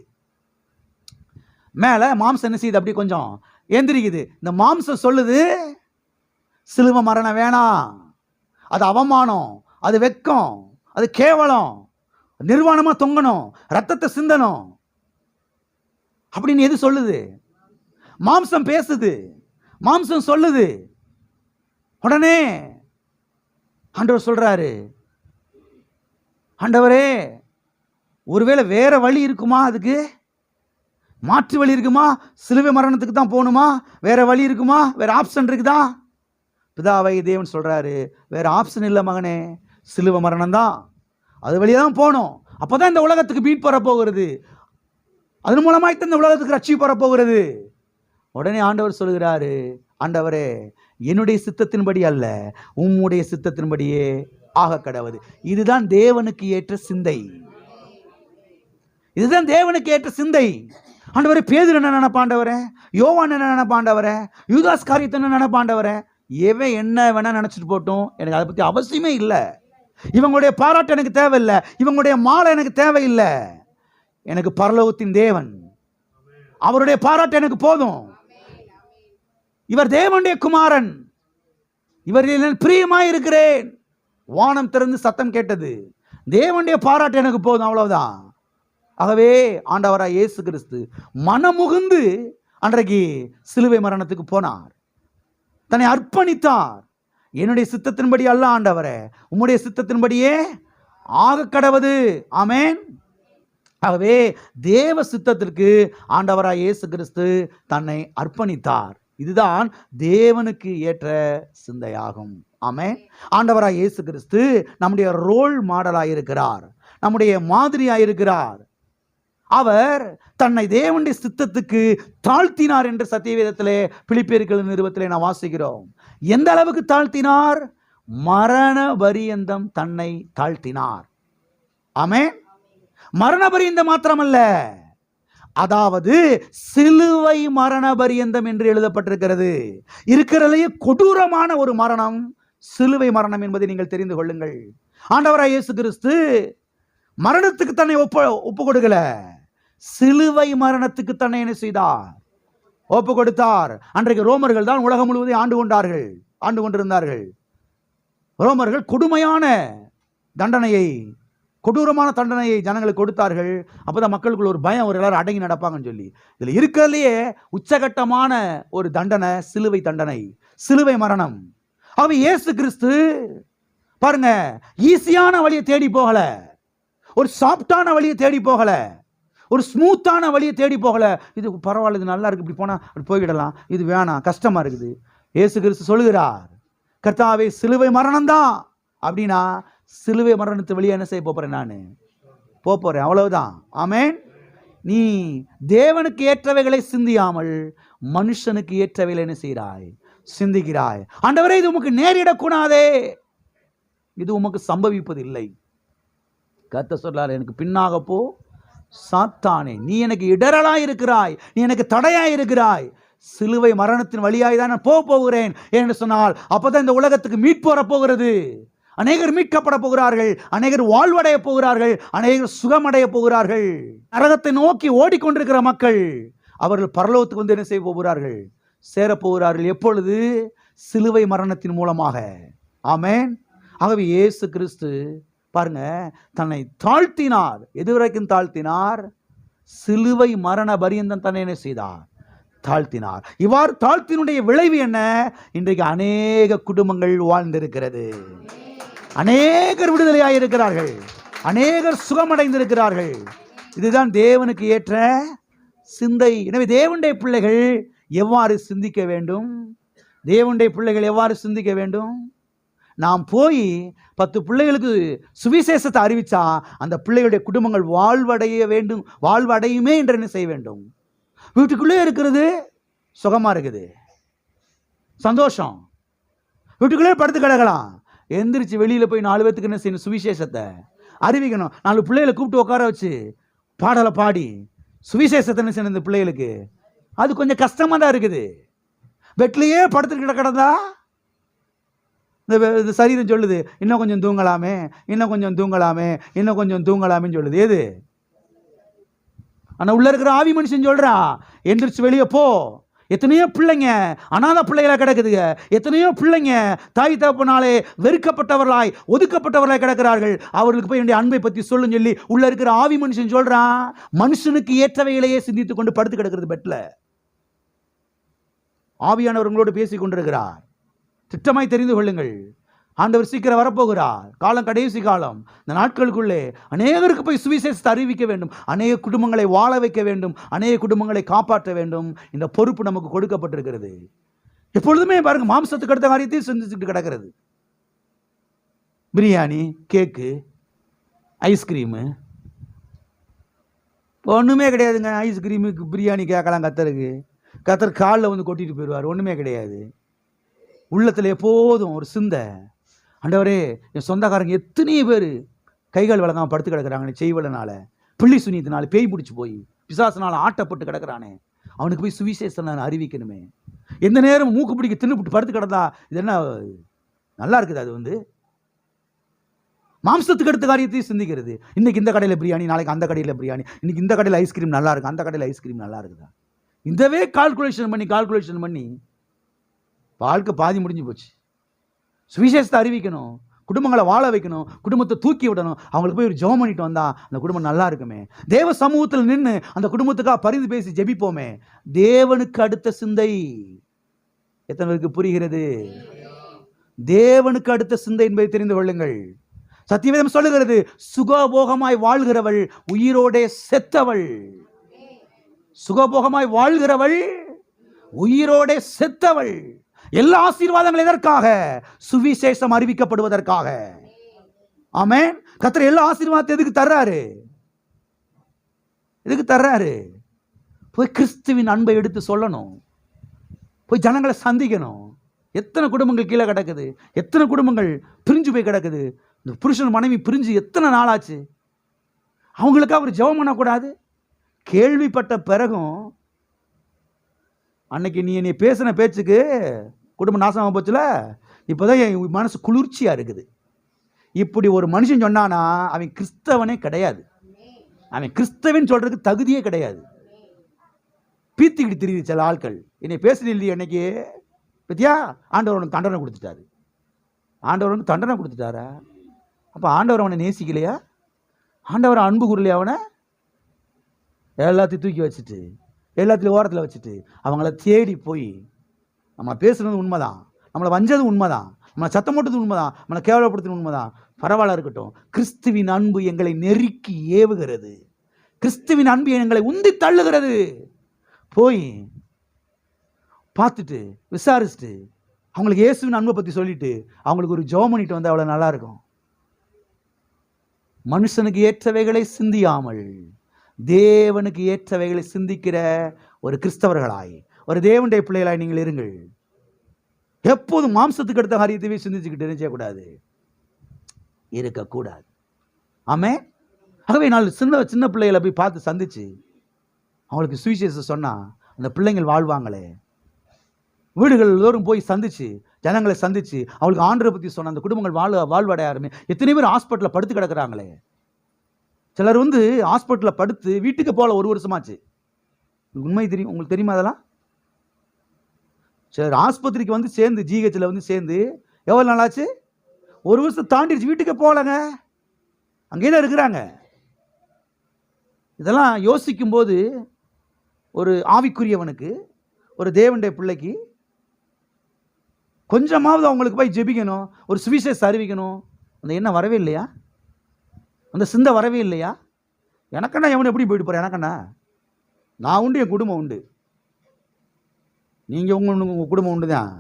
மேல மாம்சம் என்ன செய்யுது? அப்படி கொஞ்சம் எந்திரிக்குது. இந்த மாம்சம் சொல்லுது, சிலுவை மரணம் வேணாம், அது அவமானம், அது வெட்கம், அது கேவலம், நிர்வாணமா தொங்கணும், ரத்தத்தை சிந்தணும் அப்படின்னு எது சொல்லுது? மாம்சம் பேசுது, மாம்சம் சொல்லுது. உடனே ஆண்டவர் சொல்றாரு, ஆண்டவரே ஒருவேளை வேற வழி இருக்குமா? அதுக்கு மாற்று வழி இருக்குமா? சிலுவை மரணத்துக்கு தான் போகணுமா? வேற வழி இருக்குமா? வேற ஆப்ஷன் இருக்குதா? பிதாவை தேவன் சொல்றாரு, வேற ஆப்ஷன் இல்லை மகனே, சிலுவை மரணம் தான், அது வழியா தான் போகணும். அப்போதான் இந்த உலகத்துக்கு மீட் பெற போகிறது, அதன் மூலமாக இந்த உலகத்துக்கு ரட்சி பெற போகிறது. உடனே ஆண்டவர் சொல்கிறாரு, ஆண்டவரே என்னுடைய சித்தத்தின்படி அல்ல, உம்முடைய சித்தத்தின்படியே ஆக கடவுது. இதுதான் தேவனுக்கு ஏற்ற சிந்தை. இதுதான் தேவனுக்கு ஏற்ற சிந்தை. ஆண்டவரே பேதுரு என்ன நினைப்பாண்டவரே, யோவான் என்ன நினைப்பாண்டவரே, யூதாஸ் காரியத்தை என்ன நினைப்பாண்டவரே, எவன் என்ன வேணா நினைச்சிட்டு போட்டோம், எனக்கு அதை பத்தி அவசியமே இல்லை. இவங்களுடைய பாராட்டு எனக்கு தேவையில்லை, இவங்களுடைய மாலை எனக்கு தேவையில்லை. எனக்கு பரலோகத்தின் தேவன், அவருடைய பாராட்டு எனக்கு போதும். இவர் தேவனுடைய குமாரன், இவரில் பிரியமாய் இருக்கிறேன். வானம் திறந்து சத்தம் கேட்டது, தேவனுடைய பாராட்டு எனக்கு போதும், அவ்வளவுதான். ஆகவே ஆண்டவராய் இயேசு கிறிஸ்து மனமுகுந்து அன்றைக்கு சிலுவை மரணத்துக்கு போனார், தன்னை அர்ப்பணித்தார். என்னுடைய சித்தத்தின்படி அல்ல ஆண்டவரே, உம்முடைய சித்தத்தின்படியே ஆக கடவது. ஆமென். ஆகவே தேவ சித்தத்திற்கு ஆண்டவராய் இயேசு கிறிஸ்து தன்னை அர்ப்பணித்தார். இதுதான் தேவனுக்கு ஏற்ற சிந்தையாகும். ஆமென். ஆண்டவராய் இயேசு கிறிஸ்து நம்முடைய ரோல் மாடலாய் இருக்கிறார், நம்முடைய மாதிரியாய் இருக்கிறார். அவர் தன்னை தேவனுடைய சித்தத்துக்கு தாழ்த்தினார் என்று சத்தியவேதத்திலே பிலிப்பியர்கள் நிருபத்திலே நாம் வாசிக்கிறோம். எந்த அளவுக்கு தாழ்த்தினார்? மரண பரியந்தம் தன்னை தாழ்த்தினார். ஆமென். மரண பரியந்தம் மாத்திரமல்ல, அதாவது சிலுவை மரண பரியந்தம் என்று எழுதப்பட்டிருக்கிறது. இருக்கிறதுலேயே கொடூரமான ஒரு மரணம் சிலுவை மரணம் என்பதை நீங்கள் தெரிந்து கொள்ளுங்கள். ஆண்டவராய் இயேசு கிறிஸ்து மரணத்துக்கு தன்னை ஒப்பு கொடுக்கல, சிலுவை மரணத்துக்கு தன்னை என்ன செய்தார்? ஒப்பு கொடுத்தார். அன்றைக்கு ரோமர்கள் தான் உலகம் முழுவதும் ஆண்டு கொண்டிருந்தார்கள். ரோமர்கள் கொடுமையான தண்டனையை, கொடூரமான தண்டனையை ஜனங்களுக்கு கொடுத்தார்கள். அப்போதான் மக்களுக்குள்ள ஒரு பயம், ஒரு எல்லாரும் அடங்கி நடப்பாங்கன்னு சொல்லி. இதில் இருக்கிறதுலையே உச்சகட்டமான ஒரு தண்டனை சிலுவை தண்டனை, சிலுவை மரணம். அவன் இயேசு கிறிஸ்து பாருங்க, ஈஸியான வழியை தேடி போகல, ஒரு சாஃப்டான வழியை தேடி போகல, ஒரு ஸ்மூத்தான வழியை தேடி போகல. இது பரவாயில்ல, இது நல்லா இருக்கு, இப்படி போனா அப்படி போய்கிடலாம், இது வேணாம், கஷ்டமா இருக்குது. இயேசு கிறிஸ்து சொல்லுகிறார், கர்த்தாவே சிலுவை மரணம் தான் அப்படின்னா சிலுவை மரணத்தை வெளியே என்ன செய்ய போறேன்? நான் போறேன், அவ்வளவுதான். ஆமென். நீ தேவனுக்கு ஏற்றவைகளை சிந்தியாமல் மனுஷனுக்கு ஏற்றவைகளை என்ன செய்கிறாய்? சிந்திக்கிறாய். ஆண்டவரே, இது உமக்கு நேரிடக்கூடாதே, இது உமக்கு சம்பவிப்பது இல்லை. கர்த்தர் சொல்றார், எனக்கு பின்னாக போ சாத்தானே, நீ எனக்கு இடரலாய் இருக்கிறாய், நீ எனக்கு தடையாய் இருக்கிறாய். சிலுவை மரணத்தின் வழியாய் தான் நான் போகிறேன் என்று சொன்னால், அப்பதான் இந்த உலகத்துக்கு மீட்பு வரப்போகிறது. அநேகர் மீட்கப்பட போகிறார்கள், அநேகர் வாழ்வடைய போகிறார்கள், அநேகர் சுகமடைய போகிறார்கள். நரகத்தை நோக்கி ஓடிக்கொண்டிருக்கிற மக்கள் அவர்கள் பரலோகத்துக்கு வந்து என்ன செய்ய போகிறார்கள்? சேரப்போகிறார்கள். எப்பொழுது? சிலுவை மரணத்தின் மூலமாக. ஆமென். ஆகவே இயேசு கிறிஸ்து பாருங்க, தன்னை தாழ்த்தினார். எதுவரைக்கும் தாழ்த்தினார்? சிலுவை மரண பரியந்தம் தன்னை என்ன செய்தார்? தாழ்த்தினார். இவ்வாறு தாழ்த்தினுடைய விளைவு என்ன? இன்றைக்கு அநேக குடும்பங்கள் வாழ்ந்திருக்கிறது, அநேகர் விடுதலையாக இருக்கிறார்கள், அநேகர் சுகமடைந்திருக்கிறார்கள். இதுதான் தேவனுக்கு ஏற்ற சிந்தை. எனவே தேவனுடைய பிள்ளைகள் எவ்வாறு சிந்திக்க வேண்டும்? தேவனுடைய பிள்ளைகள் எவ்வாறு சிந்திக்க வேண்டும்? நாம் போய் 10 பிள்ளைகளுக்கு சுவிசேஷத்தை அறிவிச்சா அந்த பிள்ளைகளுடைய குடும்பங்கள் வாழ்வடைய வேண்டும், வாழ்வடையுமே என்று என்ன செய்ய வேண்டும்? வீட்டுக்குள்ளே இருக்கிறது சுகமா இருக்குது, சந்தோஷம், வீட்டுக்குள்ளே படுத்து கிடக்கலாம். எந்திரிச்சு வெளியில போய் 4 பேத்துக்கு என்ன செய்யணும்? சுவிசேஷத்தை அறிவிக்கணும். 4 பிள்ளைகளை கூப்பிட்டு உட்கார வச்சு பாடலை பாடி சுவிசேஷத்தை என்ன செய்யணும்? இந்த பிள்ளைகளுக்கு அது கொஞ்சம் கஷ்டமா தான் இருக்குது. பெட்லேயே படுத்துட்டு கிடந்தா இந்த சரீரம் சொல்லுது, இன்னும் கொஞ்சம் தூங்கலாமே, இன்னும் கொஞ்சம் தூங்கலாமே, இன்னும் கொஞ்சம் தூங்கலாமேன்னு சொல்லுது. எது? ஆனால் உள்ள இருக்கிற ஆவி மனுஷன் சொல்றான், எந்திரிச்சு வெளியே போ. எத்தனையோ பிள்ளைங்க அனாதை பிள்ளைகளா கிடக்குதுங்க, எத்தனையோ பிள்ளைங்க தாய் தகப்பனாலே வெறுக்கப்பட்டவர்களாய் ஒதுக்கப்பட்டவர்களாய் கிடக்கிறார்கள். அவர்களுக்கு போய் என்னுடைய அன்பை பற்றி சொல்லுன்னு சொல்லி உள்ள இருக்கிற ஆவி மனுஷன் சொல்றான். மனுஷனுக்கு ஏற்றவைகளையே சிந்தித்துக் கொண்டு படுத்து கிடக்கிறது பெட்ல. ஆவியானவர்களோடு பேசிக் கொண்டிருக்கிறார். திட்டமாய் தெரிந்து கொள்ளுங்கள், ஆண்டவர் சீக்கிரம் வரப்போகிறார். காலம் கடைசி காலம். இந்த நாட்களுக்குள்ளே அநேகருக்கு போய் சுவிசேஷத்தை அறிவிக்க வேண்டும், அநேக குடும்பங்களை வாழ வைக்க வேண்டும், அநேக குடும்பங்களை காப்பாற்ற வேண்டும். இந்த பொறுப்பு நமக்கு கொடுக்கப்பட்டிருக்கிறது. எப்பொழுதுமே பாருங்க, மாம்சத்துக்கு அடுத்த காரியத்தையும் சிந்திச்சுட்டு கிடக்கிறது. பிரியாணி, கேக்கு, ஐஸ்கிரீமு, ஒன்றுமே கிடையாதுங்க. ஐஸ்கிரீமுக்கு பிரியாணி கேட்கலாம் கத்தருக்கு, கத்தர் காலில் வந்து கொட்டிட்டு போயிடுவார். ஒன்றுமே கிடையாது. உள்ளத்தில் எப்போதும் ஒரு சிந்தை, ஆண்டவரே, என் சொந்தக்காரங்க எத்தனையோ பேர் கைகால் விளங்காமல் படுத்து கிடக்கிறாங்க, செய்வலனால, பிள்ளி சுனியத்தினால, பேய் பிடிச்சி போய் பிசாசினால ஆட்டப்பட்டு கிடக்கிறானே, அவனுக்கு போய் சுவிசேஷம் நான் அறிவிக்கணுமே. எந்த நேரம் மூக்கு பிடிக்க தின்னுபிட்டு படுத்து கிடந்தா இது என்ன நல்லா இருக்குது? அது வந்து மாம்சத்துக்கு அடுத்த காரியத்தையும் சிந்திக்கிறது. இன்னைக்கு இந்த கடையில் பிரியாணி, நாளைக்கு அந்த கடையில் பிரியாணி, இன்னைக்கு இந்த கடையில் ஐஸ்கிரீம் நல்லா இருக்கு, அந்த கடையில் ஐஸ்கிரீம் நல்லா இருக்குதா? இந்தவே கால்குலேஷன் பண்ணி வாழ்க்கை பாதி முடிஞ்சு போச்சு. சுவிசேஷத்தை அறிவிக்கணும், குடும்பங்களை வாழ வைக்கணும், குடும்பத்தை தூக்கி விடணும். அவங்களுக்கு போய் ஒரு ஜெபம் பண்ணிட்டு வந்தா அந்த குடும்பம் நல்லா இருக்குமே. தேவ சமூகத்தில் நின்று அந்த குடும்பத்துக்காக பரிந்து பேசி ஜெபிப்போமே. தேவனுக்கு அடுத்த சிந்தை எத்தனை பேருக்கு புரிகிறது? தேவனுக்கு அடுத்த சிந்தை என்பதை தெரிந்து கொள்ளுங்கள். சத்தியவேதம் சொல்லுகிறது, சுகபோகமாய் வாழ்கிறவள் உயிரோடே செத்தவள். சுகபோகமாய் வாழ்கிறவள் உயிரோடே செத்தவள். எல்லா ஆசீர்வாதங்கள் எதற்காக? சுவிசேஷம் அறிவிக்கப்படுவதற்காக. ஆமென். கர்த்தர் எல்லா ஆசீர்வாதத்தை எதுக்கு தர்றாரு? எதுக்கு தர்றாரு? போய் கிறிஸ்துவின் அன்பை எடுத்து சொல்லணும், போய் ஜனங்களை சந்திக்கணும். எத்தனை குடும்பங்கள் கீழே கிடக்குது, எத்தனை குடும்பங்கள் பிரிஞ்சு போய் கிடக்குது. இந்த புருஷன் மனைவி பிரிஞ்சு எத்தனை நாளாச்சு. அவங்களுக்காக அவர் ஜெபம் பண்ணக்கூடாது? கேள்விப்பட்ட பிறகும் அன்னைக்கு நீ என்னை பேசின பேச்சுக்கு குடும்பம் நாசமாக போச்சுல, இப்போதான் என் மனசு குளிர்ச்சியாக இருக்குது. இப்படி ஒரு மனுஷன் சொன்னானா அவன் கிறிஸ்தவனே கிடையாது. அவன் கிறிஸ்தவன் சொல்றதுக்கு தகுதியே கிடையாது. பீத்திக்கிட்டு தெரியுது சில ஆட்கள். என்னை பேசுறது இல்லையே அன்னைக்கு பத்தியா, ஆண்டவர் அவனுக்கு தண்டனை கொடுத்துட்டாரு. ஆண்டவர் அவனுக்கு தண்டனை கொடுத்துட்டாரா? அப்போ ஆண்டவர் அவனை நேசிக்கலையா? ஆண்டவர் அன்பு கூறலையா? அவனை எல்லாத்தையும் தூக்கி வச்சுட்டு, எல்லாத்துலேயும் ஓரத்தில் வச்சுட்டு அவங்கள தேடி போய், நம்ம பேசுனது உண்மைதான், நம்மளை வஞ்சது உண்மைதான், நம்மளை சத்தம் போட்டது உண்மைதான், நம்மளை கேவலப்படுத்துறது உண்மைதான், பரவாயில்ல இருக்கட்டும். கிறிஸ்துவின் அன்பு எங்களை நெருக்கி ஏவுகிறது. கிறிஸ்துவின் அன்பு எங்களை உந்தி தள்ளுகிறது. போய் பார்த்துட்டு விசாரிச்சுட்டு அவங்களுக்கு இயேசுவின் அன்பை பற்றி சொல்லிட்டு அவங்களுக்கு ஒரு ஜெபம் பண்ணிட்டு வந்தால் அவ்வளோ நல்லா இருக்கும். மனுஷனுக்கு ஏற்றவைகளை சிந்தியாமல் தேவனுக்கு ஏற்றவைகளை சிந்திக்கிற ஒரு கிறிஸ்தவர்களாய், ஒரு தேவனுடைய பிள்ளைகளாய் நீங்கள் இருங்கள். எப்போதும் மாம்சத்துக்கு அடுத்த காரியத்தையே சிந்திச்சுக்கிட்டு என்ன செய்யக்கூடாது, இருக்கக்கூடாது. ஆமே. ஆகவே நான் சின்ன பிள்ளைகளை போய் பார்த்து சந்திச்சு அவங்களுக்கு சுவிசேஷம் சொன்னால் அந்த பிள்ளைங்கள் வாழ்வாங்களே. வீடுகள் தோறும் போய் சந்திச்சு ஜனங்களை சந்திச்சு அவங்களுக்கு ஆண்டரை பற்றி சொன்ன அந்த குடும்பங்கள் வாழ்வடைய ஆரம்பி. எத்தனை பேர் ஹாஸ்பிட்டலில் படுத்து கிடக்கிறாங்களே. சிலர் ஹாஸ்பிட்டலில் படுத்து வீட்டுக்கு போகல 1 வருஷமாச்சு. உண்மை தெரியும், உங்களுக்கு தெரியுமா அதெல்லாம்? சிலர் ஆஸ்பத்திரிக்கு சேர்ந்து ஜிஹெச்சில் சேர்ந்து எவ்வளோ நாளாச்சு? 1 வருஷம் தாண்டிடுச்சு, வீட்டுக்கு போகலங்க, அங்கே தான் இருக்கிறாங்க. இதெல்லாம் யோசிக்கும் போது ஒரு ஆவிக்குரியவனுக்கு, ஒரு தேவனுடைய பிள்ளைக்கு கொஞ்சமாவது அவங்களுக்கு போய் ஜெபிக்கணும், ஒரு சுவிசேஷம் அறிவிக்கணும். அந்த எண்ணம் வரவே இல்லையா? அந்த சிந்தை வரவே இல்லையா? எனக்கண்ணா எவனை எப்படி போயிட்டு போகிறேன்? எனக்கண்ணா நான் உண்டு, என் குடும்பம் உண்டு. நீங்கள் உங்கள் குடும்பம் உண்டு தான்.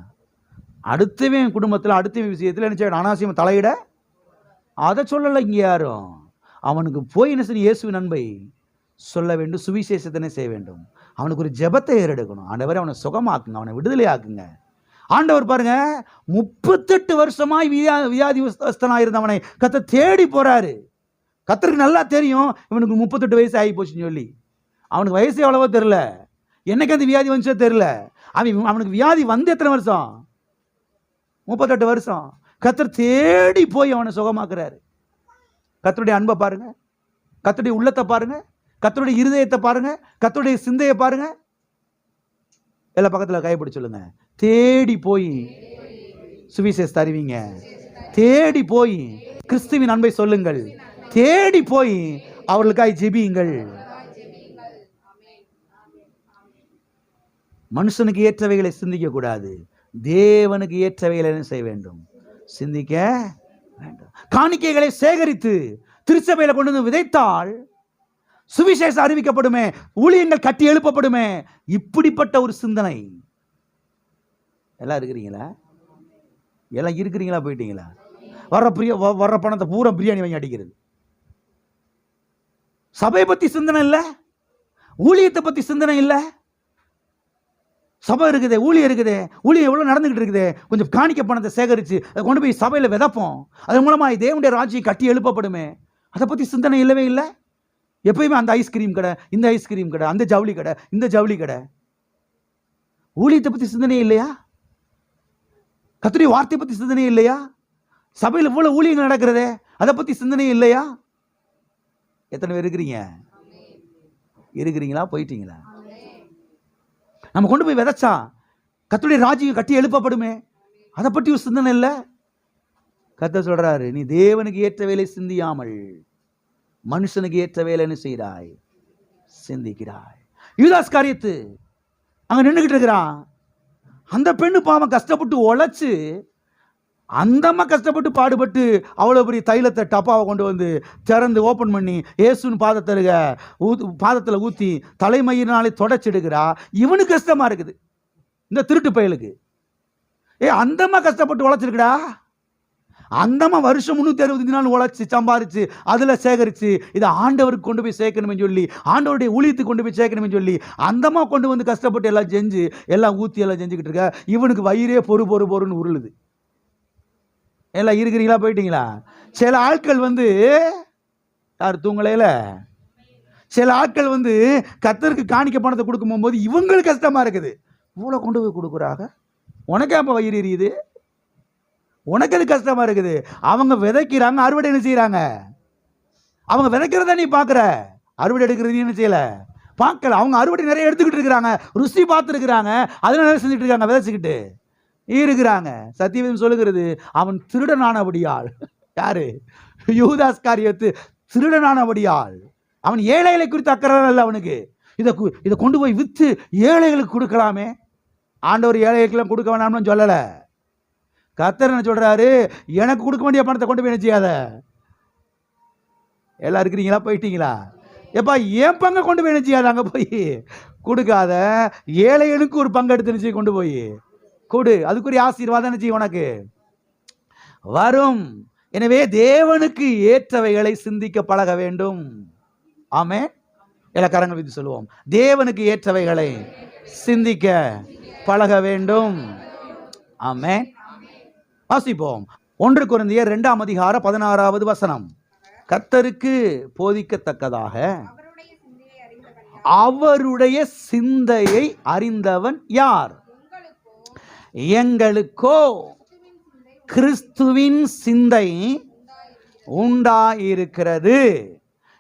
அடுத்தவன் குடும்பத்தில் அடுத்தவன் விஷயத்தில் என்ன செய்யணும்? அனாவசியம் தலையிட அதை சொல்லலை இங்கே யாரும். அவனுக்கு போய் என்ன செய்ய? இயேசுவின் அன்பை சொல்ல வேண்டும், சுவிசேஷத்தினை செய்ய வேண்டும். அவனுக்கு ஒரு ஜெபத்தை ஏறெடுக்கணும். ஆண்டவரை அவனை சுகமாக்குங்க, அவனை விடுதலை ஆக்குங்க. ஆண்டவர் பாருங்க, 38 வருஷமாய் வியாதிவஸ்தனாக இருந்தவனை கர்த்தர் தேடி போறாரு. கர்த்தருக்கு நல்லா தெரியும் இவனுக்கு 38 வயசு ஆகி போச்சுன்னு சொல்லி. அவனுக்கு வயசு எவ்வளவோ தெரியல, என்னைக்கு அந்த வியாதி வந்துச்சோ தெரியல. அவனுக்கு வியாதி எத்தனை வருஷம்? 38 வருஷம். கர்த்தர் தேடி போய் அவனை சுகமாக்குறாரு. கர்த்தருடைய அன்பை பாருங்க, கர்த்தருடைய உள்ளத்தை பாருங்க, கர்த்தருடைய இருதயத்தை பாருங்க, கர்த்தருடைய சிந்தையை பாருங்க. எல்லா பக்கத்தில் கைப்பிடி சொல்லுங்க. தேடி போய் சுவிசேஷத்தை அறிவிங்க, தேடி போய் கிறிஸ்துவின் அன்பை சொல்லுங்கள், தேடி போய் அவர்களுக்காய் ஜெபியுங்கள். மனுஷனுக்கு ஏற்றவைகளை சிந்திக்க கூடாது, தேவனுக்கு ஏற்றவைகளை செய்ய வேண்டும், சிந்திக்க வேண்டும். காணிக்கைகளை சேகரித்து திருச்சபையில கொண்டு வந்து விதைத்தால் சுவிசேஷம் அறிவிக்கப்படுமே, ஊழியங்கள் கட்டி எழுப்பப்படுமே. இப்படிப்பட்ட ஒரு சிந்தனை. எல்லாம் இருக்கிறீங்களா? எல்லாம் இருக்கிறீங்களா? போயிட்டீங்களா? வர்ற பணத்தை பூரா பிரியாணி வாங்கி அடிக்கிறது. சபையை பத்தி சிந்தனை இல்லை, ஊழியத்தை பத்தி சிந்தனை இல்லை. சபை இருக்குது, ஊழியம் இருக்குது, ஊழியம் எவ்வளோ நடந்துகிட்டு இருக்குது. கொஞ்சம் காணிக்க பணத்தை சேகரித்து அதை கொண்டு போய் சபையில் விதைப்போம், அதன் மூலமாக தேவனுடைய ராஜ்யம் கட்டி எழுப்பப்படுமே. அதை பற்றி சிந்தனை இல்லவே இல்லை. எப்பயுமே அந்த ஐஸ்கிரீம் கடை, இந்த ஐஸ்கிரீம் கடை, அந்த ஜவுளி கடை, இந்த ஜவுளி கடை. ஊழியத்தை பற்றி சிந்தனை இல்லையா? கர்த்தருடைய வார்த்தையை பற்றி சிந்தனை இல்லையா? சபையில் இவ்வளோ ஊழியங்கள் நடக்கிறதே, அதை பற்றி சிந்தனை இல்லையா? எத்தனை பேர் இருக்கிறீங்க? இருக்கிறீங்களா? போயிட்டீங்களா? நம்ம கொண்டு போய் விதைச்சா கர்த்தருடைய ராஜ்யம் கட்டி எழுப்பப்படுமே, அதை பற்றி ஒரு சிந்தனை இல்லை. கர்த்தர் சொல்றாரு, நீ தேவனுக்கு ஏற்ற வேலை சிந்தியாமல் மனுஷனுக்கு ஏற்ற வேலைன்னு செய்கிறாய், சிந்திக்கிறாய். யூதாஸ் காரியத்து அங்க நின்றுகிட்டு இருக்கிறான். அந்த பெண்ணு பாவம் கஷ்டப்பட்டு உழைச்சு, அந்தம்மா கஷ்டப்பட்டு பாடுபட்டு அவ்வளோ பெரிய தைலத்தை டப்பாவை கொண்டு வந்து திறந்து ஓப்பன் பண்ணி இயேசுன்னு பாதத்தில் ஊற்றி தலைமயினாலே தொடச்சிடுகிறா. இவனுக்கு கஷ்டமா இருக்குது, இந்த திருட்டு பயலுக்கு. அந்தம்மா கஷ்டப்பட்டு உழைச்சிருக்குடா. அந்தமா வருஷம் 365 நாள் உழைச்சி சம்பாரிச்சு அதில் சேகரித்து இதை ஆண்டவருக்கு கொண்டு போய் சேர்க்கணுமே சொல்லி, ஆண்டவருடைய ஊழியத்துக்கு கொண்டு போய் சேர்க்கணுமே சொல்லி அந்தமா கொண்டு வந்து கஷ்டப்பட்டு எல்லாம் செஞ்சு எல்லாம் ஊற்றி எல்லாம் செஞ்சுக்கிட்டு இருக்க. இவனுக்கு வயிறே பொறுன்னு உருளுது. எல்லாம் இருக்கிறீங்களா, போயிட்டீங்களா? சில ஆட்கள் வந்து யார் தூங்கலையில, சில ஆட்கள் வந்து கர்த்தருக்கு காணிக்க பணத்தை கொடுக்கும் போகும்போது இவங்களுக்கு கஷ்டமா இருக்குது. இவ்வளோ கொண்டு போய் கொடுக்குறாங்க, உனக்கே அப்போ வயிறு எரியுது, உனக்கு அது கஷ்டமா இருக்குது. அவங்க விதைக்கிறாங்க, அறுவடை என்ன செய்யறாங்க? அவங்க விதைக்கிறத நீ பார்க்குற, அறுவடை எடுக்கிறது நீ என்ன செய்யல, பார்க்கல. அவங்க அறுவடை நிறைய எடுத்துக்கிட்டு இருக்கிறாங்க, ருசி பார்த்துருக்குறாங்க, அதனால செஞ்சுட்டு இருக்காங்க, விதைச்சிக்கிட்டு இருக்கிறாங்க. சத்தியவேதம் சொல்லுகிறது, அவன் திருடனானபடியால், யாரு? யூதாஸ்காரியத்து திருடனானபடியால். அவன் ஏழைகளை குறித்து அக்கறை இல்லை அவனுக்கு. இதை கொண்டு போய் விற்று ஏழைகளுக்கு கொடுக்கலாமே. ஆண்டவர் ஏழைகளுக்கெல்லாம் கொடுக்க வேணாம்னு சொல்லலை. கர்த்தர் என்ன சொல்றாரு? எனக்கு கொடுக்க வேண்டிய பணத்தை கொண்டு போய் என்ன செய்யாத. எல்லாம் இருக்கிறீங்களா, போயிட்டீங்களா? எப்பா என் பங்கை கொண்டு போய் என்ன செய்யாத, அங்கே போய் கொடுக்காத. ஏழைகளுக்கு ஒரு பங்கு எடுத்து நிச்சயம் கொண்டு போய் கொடு. அதுக்குரிய ஆசீர்வாதம் என்ன செய்யும் உனக்கு வரும். எனவே தேவனுக்கு ஏற்றவைகளை சிந்திக்க பழக வேண்டும். ஆமே, எல்லா கரங்கள் விதி சொல்லுவோம். தேவனுக்கு ஏற்றவைகளை சிந்திக்க பழக வேண்டும். ஆமே. வாசிப்போம். 1 கொரிந்தியர் 2:16 கர்த்தருக்கு போதிக்கத்தக்கதாக அவருடைய சிந்தையை அறிந்தவன் யார்? எங்களுக்கோ கிறிஸ்துவின் சிந்தை உண்டாயிருக்கிறது.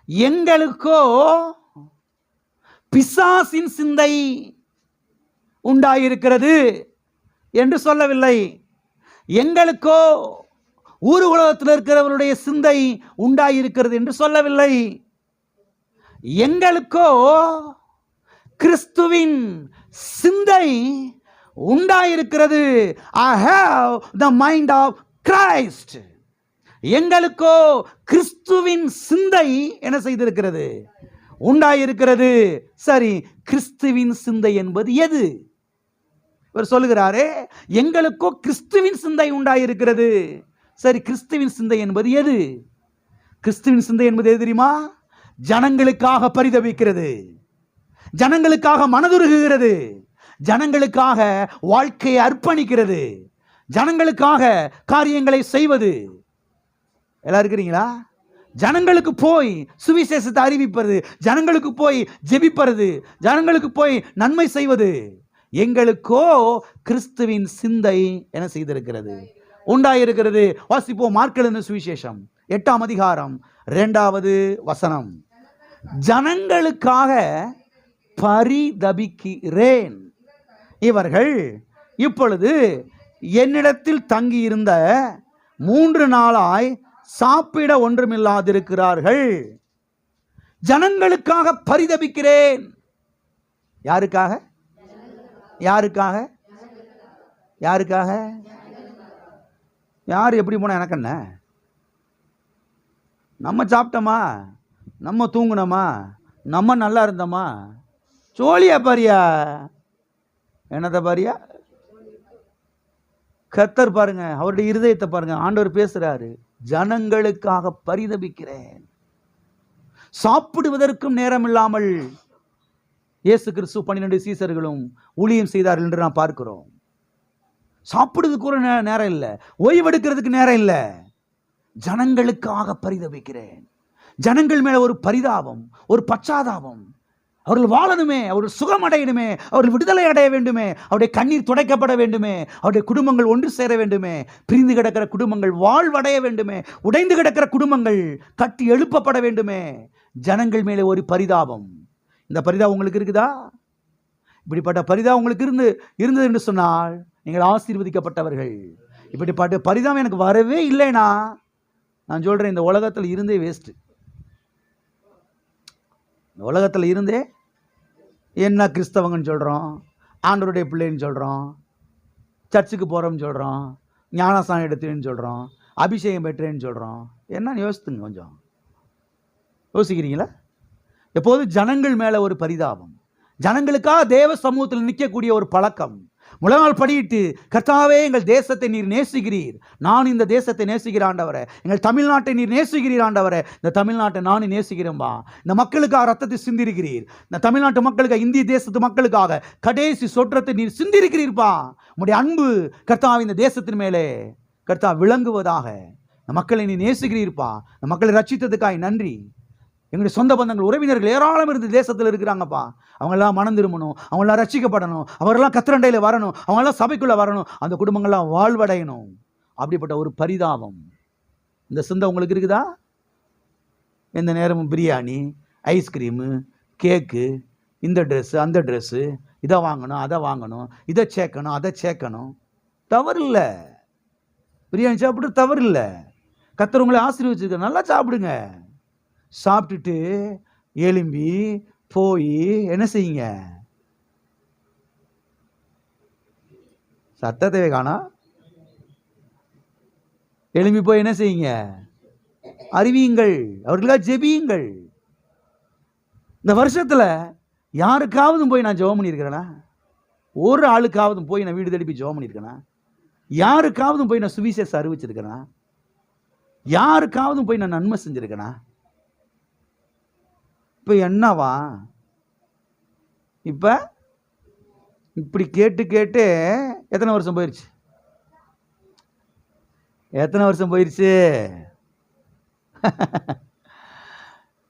எங்களுக்கோ பிசாசின் சிந்தை உண்டாயிருக்கிறது என்று சொல்லவில்லை. எங்களுக்கோ ஊர் உலகத்தில் இருக்கிறவருடைய சிந்தை உண்டாயிருக்கிறது என்று சொல்லவில்லை. எங்களுக்கோ கிறிஸ்துவின் சிந்தை உண்டாயிருக்கிறது. I have the mind of Christ. எங்களுக்கோ கிறிஸ்துவின் சிந்தை என்ன செய்திருக்கிறது? உண்டாயிருக்கிறது. சரி, கிறிஸ்துவின் சிந்தை என்பது எது? இவர் சொல்லுகிறாரே, எங்களுக்கோ கிறிஸ்துவின் சிந்தை உண்டாயிருக்கிறது. சரி, கிறிஸ்துவின் சிந்தை என்பது எது? கிறிஸ்துவின் சிந்தை என்பது எது தெரியுமா? ஜனங்களுக்காக பரிதபிக்கிறது, ஜனங்களுக்காக மனதுருகுகிறது, ஜனங்களுக்காக வாழ்க்கையை அர்ப்பணிக்கிறது, ஜனங்களுக்காக காரியங்களை செய்வது. எல்லாம் இருக்கிறீங்களா? ஜனங்களுக்கு போய் சுவிசேஷத்தை அறிவிப்பது, ஜனங்களுக்கு போய் ஜெபிப்பது, ஜனங்களுக்கு போய் நன்மை செய்வது. எங்களுக்கோ கிறிஸ்துவின் சிந்தை என்ன செய்திருக்கிறது? உண்டாயிருக்கிறது. வாசிப்போம். மார்க் எழுதின சுவிசேஷம் 8:2 ஜனங்களுக்காக பரிதபிக்கிறேன். இவர்கள் இப்பொழுது என்னிடத்தில் தங்கியிருந்த 3 நாளாய் சாப்பிட ஒன்றுமில்லாதிருக்கிறார்கள். ஜனங்களுக்காக பரிதபிக்கிறேன். யாருக்காக? யாருக்காக? யாருக்காக? யார் எப்படி போனா எனக்கு என்ன? நம்ம சாப்பிட்டோமா, நம்ம தூங்குனோமா, நம்ம நல்லா இருந்தோமா? சோழியா பாரியா, என்னத்தை பாரியா? கர்த்தர் பாருங்க, அவருடைய இருதயத்தை பாருங்க. ஆண்டவர் பேசுறாரு, ஜனங்களுக்காக பரிதபிக்கிறேன். சாப்பிடுவதற்கும் நேரம் இல்லாமல் இயேசு கிறிஸ்து 12 சீசர்களும் ஊழியம் செய்தார்கள் என்று நாம் பார்க்கிறோம். சாப்பிடுறதுக்கு ஒரு நேரம் இல்லை, ஓய்வெடுக்கிறதுக்கு நேரம் இல்லை. ஜனங்களுக்காக பரிதபிக்கிறேன். ஜனங்கள் மேல ஒரு பரிதாபம், ஒரு பச்சாதாபம். அவர்கள் வாழணுமே, அவர்கள் சுகம் அடையணுமே, அவர்கள் விடுதலை அடைய வேண்டுமே, அவருடைய கண்ணீர் துடைக்கப்பட வேண்டுமே, அவருடைய குடும்பங்கள் ஒன்று சேர வேண்டுமே, பிரிந்து கிடக்கிற குடும்பங்கள் வாழ்வடைய வேண்டுமே, உடைந்து கிடக்கிற குடும்பங்கள் கட்டி எழுப்பப்பட வேண்டுமே. ஜனங்கள் மேலே ஒரு பரிதாபம். இந்த பரிதாபம் உங்களுக்கு இருக்குதா? இப்படிப்பட்ட பரிதாபம் உங்களுக்கு இருந்தது என்று சொன்னால் நீங்கள் ஆசீர்வதிக்கப்பட்டவர்கள். இப்படிப்பட்ட பரிதாபம் எனக்கு வரவே இல்லைனா நான் சொல்றேன், இந்த உலகத்தில் இருந்தே வேஸ்ட். இந்த உலகத்தில் இருந்தே என்ன கிறிஸ்தவங்கன்னு சொல்கிறோம், ஆண்டவருடைய பிள்ளைன்னு சொல்கிறோம், சர்ச்சுக்கு போகிறோம்னு சொல்கிறோம், ஞானஸ்நானம் எடுத்தேன்னு சொல்கிறோம், அபிஷேகம் பெற்றேன்னு சொல்கிறோம். என்னன்னு யோசித்துங்க, கொஞ்சம் யோசிக்கிறீங்களா? எப்போது ஜனங்கள் மேலே ஒரு பரிதாபம், ஜனங்களுக்காக தேவ சமூகத்தில் நிற்கக்கூடிய ஒரு பழக்கம், முழங்கால் படியிட்டு, கர்த்தாவே எங்கள் தேசத்தை நீர் நேசிக்கிறீர், நான் இந்த தேசத்தை நேசிக்கிற ஆண்டவரே, எங்கள் தமிழ்நாட்டை நீர் நேசிக்கிறீர் ஆண்டவரே, இந்த தமிழ்நாட்டை நானும் நேசிக்கிறேன்பா, இந்த மக்களுக்காக ரத்தத்தை சிந்திருக்கிறீர், இந்த தமிழ்நாட்டு மக்களுக்காக, இந்திய தேசத்து மக்களுக்காக கடைசி சொற்றத்தை நீர் சிந்திருக்கிறீர்ப்பா. உம்முடைய அன்பு கர்த்தாவே இந்த தேசத்தின் மேலே கர்த்தா விளங்குவதாக. இந்த மக்களை நீ நேசிக்கிறீர்ப்பா. இந்த மக்களை ரட்சித்ததுக்காய் நன்றி. எங்களுடைய சொந்த பந்தங்கள், உறவினர்கள் ஏராளம் இருந்து தேசத்தில் இருக்கிறாங்கப்பா. அவங்கெல்லாம் மனம் திரும்பணும், அவங்களாம் ரட்சிக்கப்படணும், அவரெல்லாம் கத்திரண்டையில் வரணும், அவங்களாம் சபைக்குள்ளே வரணும், அந்த குடும்பங்கள்லாம் வாழ்வடையணும். அப்படிப்பட்ட ஒரு பரிதாபம் இந்த சிந்தை உங்களுக்கு இருக்குதா? எந்த நேரமும் பிரியாணி, ஐஸ்கிரீமு, கேக்கு, இந்த ட்ரெஸ்ஸு, அந்த ட்ரெஸ்ஸு, இதை வாங்கணும், அதை வாங்கணும், இதை சேர்க்கணும், அதை சேர்க்கணும். தவறு இல்லை, பிரியாணி சாப்பிட்டு தவறு இல்லை. கர்த்தர் உங்களை ஆசீர்வதிச்சிருக்க, நல்லா சாப்பிடுங்க. சாப்பிட்டுட்டு எலும்பி போய் என்ன செய்யுங்க? சத்தத்தை காணா, எலும்பி போய் என்ன செய்யுங்க? அறிவியுங்கள், அவர்களாக ஜெபியுங்கள். இந்த வருஷத்தில் யாருக்காவது போய் நான் ஜெபம் பண்ணியிருக்கிறேனா? ஒரு ஆளுக்காவது போய் நான் வீடு திருப்பி ஜெபம் பண்ணியிருக்கேனா? யாருக்காவது போய் நான் சுவிசேஷம் அறிவிச்சிருக்கிறேனா? யாருக்காவது போய் நான் நன்மை செஞ்சிருக்கேனா? இப்போ என்னவா? இப்போ இப்படி கேட்டு கேட்டு எத்தனை வருஷம் போயிடுச்சு? எத்தனை வருஷம் போயிடுச்சு?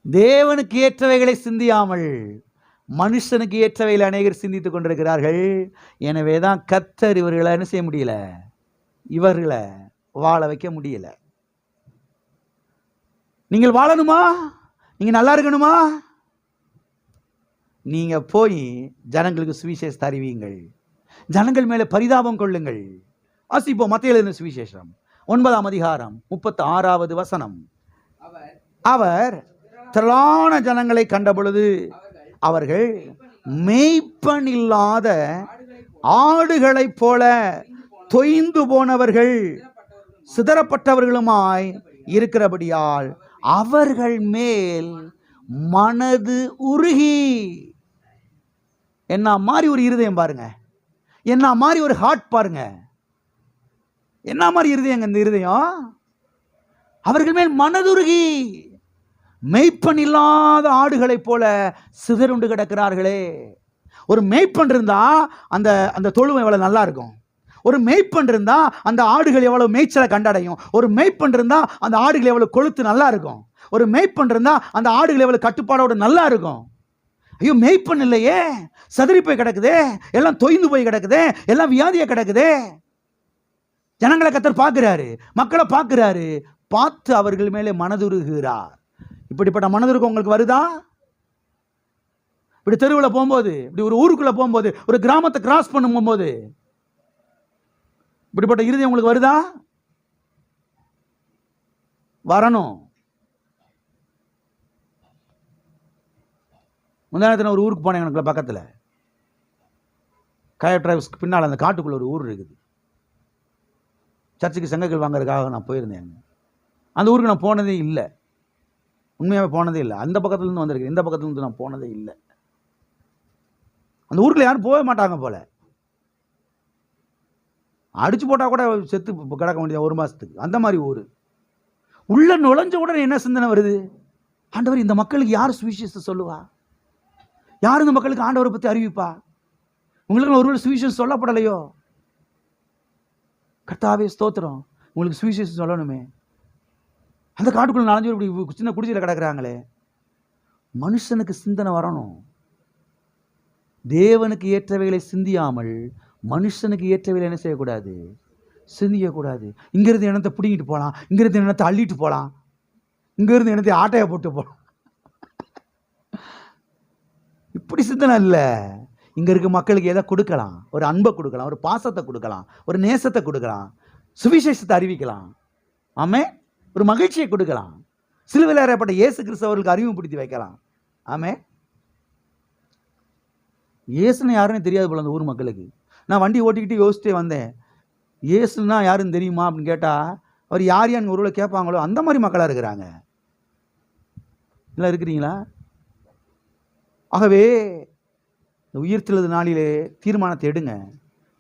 தேவனுக்கு ஏற்றவைகளை சிந்தியாமல் மனுஷனுக்கு ஏற்றவைகளை அநேகர் சிந்தித்துக் கொண்டிருக்கிறார்கள். எனவே தான் கர்த்தர் இவர்களை என்ன செய்ய முடியல, இவர்களை வாழ வைக்க முடியல. நீங்கள் வாழணுமா? நீங்க நல்லா இருக்கணுமா? நீங்க போய் ஜனங்களுக்கு சுவிசேஷத்தை அறிவியுங்கள், ஜனங்கள் மேலே பரிதாபம் கொள்ளுங்கள். வாசிப்போம் மத்தேயு எழுதின சுவிசேஷம் 9ஆம் அதிகாரம் 36வது வசனம். அவர் திரளான ஜனங்களை கண்டபொழுது அவர்கள் மேய்ப்பன் இல்லாத ஆடுகளைப் போல தொய்ந்து போனவர்கள் சிதறப்பட்டவர்களுமாய் இருக்கிறபடியால் அவர்கள் மேல் மனது உருகி. என்ன மாதிரி ஒரு இருதயம் பாருங்க, என்ன மாதிரி ஒரு ஹார்ட் பாருங்க, என்ன மாதிரி இருதயங்க இந்த இருதயம். அவர்கள் மேல் மனதுருகி மெய்ப்பன் இல்லாத ஆடுகளைப் போல சிதறுண்டு கிடக்கிறார்களே. ஒரு மெய்ப்பன் இருந்தா அந்த அந்த தொழுவம் எவ்வளவு நல்லா இருக்கும். ஒரு மெய்ப்பன் இருந்தா அந்த ஆடுகள் எவ்வளவு மேய்ச்சலை கண்டடையும். ஒரு மெய்ப்பன் இருந்தா அந்த ஆடுகள் எவ்வளவு கொழுத்து நல்லா இருக்கும். ஒரு மெய்ப்பன் இருந்தா அந்த ஆடுகள் எவ்வளவு கட்டுப்பாடோடு நல்லா இருக்கும். ஐயோ, மெய்ப்பன் இல்லையே, சதுரி போய் கிடக்குதே, எல்லாம் தொய்ந்து போய் கிடக்குதே, எல்லாம் வியாதியா கிடக்குதே. ஜனங்களை கர்த்தர் பார்க்கிறாரு, மக்களை பார்க்கிறாரு, பார்த்து அவர்கள் மேலே மனதுருகிறார். இப்படிப்பட்ட மனதுருக்கு உங்களுக்கு வருதா? இப்படி தெருவில் போகும்போது, இப்படி ஒரு ஊருக்குள்ள போகும்போது, ஒரு கிராமத்தை கிராஸ் பண்ணும் போகும்போது இப்படிப்பட்ட இருதயம் உங்களுக்கு வருதா? வரணும். முந்தானத்தில் ஒரு ஊருக்கு போனேன், எனக்கு பக்கத்தில் கயர் டிரைவ்ஸ்க்கு பின்னால் அந்த காட்டுக்குள்ள ஒரு ஊர் இருக்குது. சர்ச்சுக்கு சங்கங்கள் வாங்குறதுக்காக நான் போயிருந்தேன். அந்த ஊருக்கு நான் போனதே இல்லை, உண்மையாகவே போனதே இல்லை. அந்த பக்கத்துலேருந்து வந்திருக்கேன், இந்த பக்கத்துலேருந்து நான் போனதே இல்லை. அந்த ஊருக்குள்ள யாரும் போக மாட்டாங்க போல. அடிச்சு போட்டால் கூட செத்து கிடக்க வேண்டியது ஒரு மாதத்துக்கு, அந்த மாதிரி ஊர். உள்ள நுழைஞ்ச உடனே என்ன சிந்தனை வருது? ஆண்டவர், இந்த மக்களுக்கு யார் சுவிசேஷத்தை சொல்லுவா? யார் இந்த மக்களுக்கு ஆண்டவரை பற்றி அறிவிப்பா? உங்களுக்கு ஒருவேளை சுவிசேஷம் சொல்லப்படலையோ? கர்த்தாவே ஸ்தோத்திரம், உங்களுக்கு சுவிசேஷம் சொல்லணுமே. அந்த காட்டுக்குள்ள 4 பேர் இப்படி சின்ன குடிசையில் கிடக்குறாங்களே. மனுஷனுக்கு சிந்தனை வரணும். தேவனுக்கு ஏற்றவைகளை சிந்தியாமல் மனுஷனுக்கு ஏற்றவைகளை என்ன செய்யக்கூடாது? சிந்திக்கக்கூடாது. இங்கிருந்து இனத்தை பிடிங்கிட்டு போகலாம், இங்கிருந்து இனத்தை அள்ளிட்டு போகலாம், இங்கிருந்து இனத்தை ஆட்டையை போட்டு போகலாம். இப்படி சிந்தனை இல்லை. இங்க இருக்க மக்களுக்கு எதை கொடுக்கலாம்? ஒரு அன்பை கொடுக்கலாம், ஒரு பாசத்தை கொடுக்கலாம், ஒரு நேசத்தை கொடுக்கலாம், சுவிசேஷத்தை அறிவிக்கலாம், ஆமே, ஒரு மகிழ்ச்சியை கொடுக்கலாம், சிலுவையில் அறையப்பட்ட இயேசு கிறிஸ்து அவர்களுக்கு அறிமுகப்படுத்தி வைக்கலாம். ஆமே, இயேசுன்னு யாருன்னு தெரியாது போல அந்த ஊர் மக்களுக்கு. நான் வண்டி ஓட்டிக்கிட்டு யோசிச்சுட்டே வந்தேன், இயேசுன்னா யாருன்னு தெரியுமா அப்படின்னு கேட்டால் அவர் யார் யான்னு ஒரு ஊரில் கேட்பாங்களோ அந்த மாதிரி மக்களாக இருக்கிறாங்க. இல்லை, இருக்கிறீங்களா? ஆகவே உயிர்த்தெழுது நாளிலே தீர்மானத்தை எடுங்க.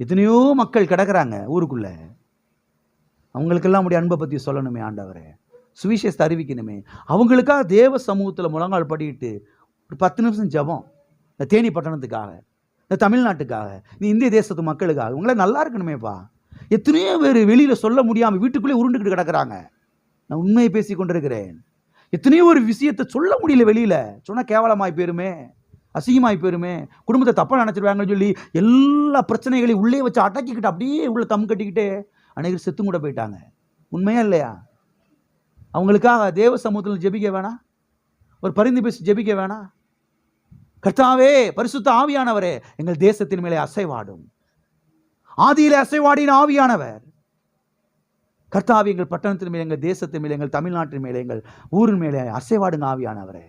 எத்தனையோ மக்கள் கிடக்குறாங்க ஊருக்குள்ள. அவங்களுக்கெல்லாம் உடைய அன்பை பற்றி சொல்லணுமே ஆண்டவரே, சுவிசேஷத்தை அறிவிக்கணுமே. அவங்களுக்காக தேவ சமூகத்தில் முழங்கால் படிக்கிட்டு ஒரு 10 நிமிஷம் ஜெபம், இந்த தேனி பட்டணத்துக்காக, இந்த தமிழ்நாட்டுக்காக, இந்த இந்திய தேசத்து மக்களுக்காக. உங்களே நல்லா இருக்கணுமேப்பா. எத்தனையோ பேர் வெளியில் சொல்ல முடியாமல் வீட்டுக்குள்ளே உருண்டுக்கிட்டு கிடக்குறாங்க. நான் உண்மையை பேசி கொண்டிருக்கிறேன். எத்தனையோ ஒரு விஷயத்தை சொல்ல முடியல, வெளியில் சொன்னால் கேவலமாய் போயிருமே, அசிங்கமாய் போயிருமே, குடும்பத்தை தப்பாக நினச்சிருவாங்கன்னு சொல்லி எல்லா பிரச்சனைகளையும் உள்ளே வச்சு அடக்கிக்கிட்டு அப்படியே உள்ள தம் கட்டிக்கிட்டே அநேகர் செத்து கூட போயிட்டாங்க. உண்மையா இல்லையா? அவங்களுக்காக தேவ சமூகத்தில் ஜெபிக்க வேணாம்? ஒரு பரிந்து பேசி ஜெபிக்க வேணாம்? கர்த்தாவே, பரிசுத்த ஆவியானவரே, எங்கள் தேசத்தின் மேலே அசைவாடும். ஆதியிலே அசைவாடின ஆவியானவர் கர்த்தாவே, எங்கள் பட்டணத்தின் மேலே, எங்கள் தேசத்தின் மேலே, எங்கள் தமிழ்நாட்டின் மேலே, எங்கள் ஊரின் மேலே அசைவாடுங்க ஆவியானவரே.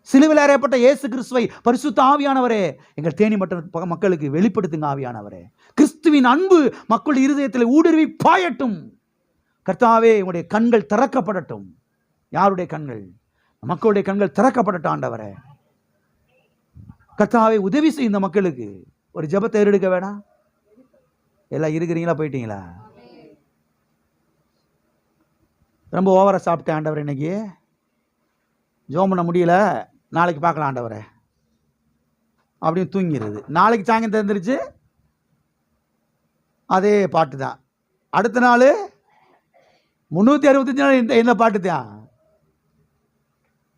சிலுவையில் அறையப்பட்ட இயேசு கிறிஸ்துவை பரிசுத்த ஆவியானவரே, எங்கள் தேனி மற்ற மக்களுக்கு வெளிப்படுத்துங்க ஆவியானவரே. கிறிஸ்துவின் அன்பு மக்களுடைய இருதயத்தில் ஊடுருவி பாயட்டும். கர்த்தாவே, உங்களுடைய கண்கள் திறக்கப்படட்டும். யாருடைய கண்கள்? மக்களுடைய கண்கள் திறக்கப்படட்டும் ஆண்டவரே. கர்த்தாவே, உதவி செய்ய இந்த மக்களுக்கு. ஒரு ஜெபத்தை எடுக்க வேணாம்? எல்லாம் இருக்கிறீங்களா, போயிட்டீங்களா? ரொம்ப ஓவராக சாப்பிட்டேன் ஆண்டவர், இன்னைக்கு ஜெபம் பண்ண முடியல, நாளைக்கு பார்க்கலாம் ஆண்டவரே அப்படின்னு தூங்கிடுது. நாளைக்கு சாயங்காலம் தெரிஞ்சிருச்சு, அதே பாட்டு தான். அடுத்த நாள் 365 நாள் என்ன பாட்டு தான்.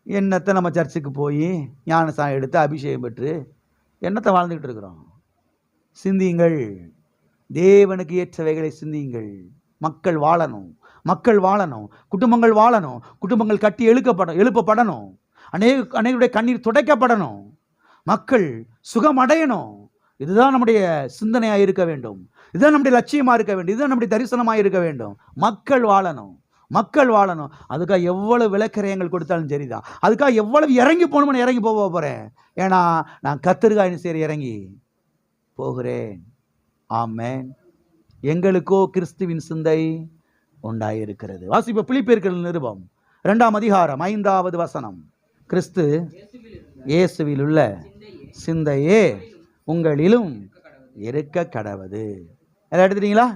என்னத்தை நம்ம சர்ச்சுக்கு போய் ஞானசாயம் எடுத்து அபிஷேகம் பெற்று என்னத்தை வாழ்ந்துக்கிட்டு இருக்கிறோம்? சிந்தியுங்கள், தேவனுக்கு ஏற்றவைகளை சிந்தியுங்கள். மக்கள் வாழணும், மக்கள் வாழணும், குடும்பங்கள் வாழணும், குடும்பங்கள் கட்டி எழுப்பப்படணும், அநேகருடைய கண்ணீர் துடைக்கப்படணும், மக்கள் சுகம் அடையணும். இதுதான் நம்முடைய சிந்தனையாக இருக்க வேண்டும், இதுதான் நம்முடைய லட்சியமாக இருக்க வேண்டும், இதுதான் நம்முடைய தரிசனமாக இருக்க வேண்டும். மக்கள் வாழணும், மக்கள் வாழணும். அதுக்காக எவ்வளவு விளக்கரையங்கள் கொடுத்தாலும் சரிதான். அதுக்காக எவ்வளவு இறங்கி போகணும்னு இறங்கி போகிறேன். ஏன்னா நான் கர்த்தருக்காக சரி இறங்கி போகிறேன். ஆமென். எங்களுக்கோ கிறிஸ்துவின் சிந்தை உண்டாயிருக்கிறது. வாசிப்ப பிலிப்பியர்கள் நிருபம் 2ஆம் அதிகாரம் 5வது வசனம். கிறிஸ்து இயேசுவில் உள்ள சிந்தையே உங்களிலும் இருக்க கடவது. எல்லாம் எடுத்துட்டீங்களா?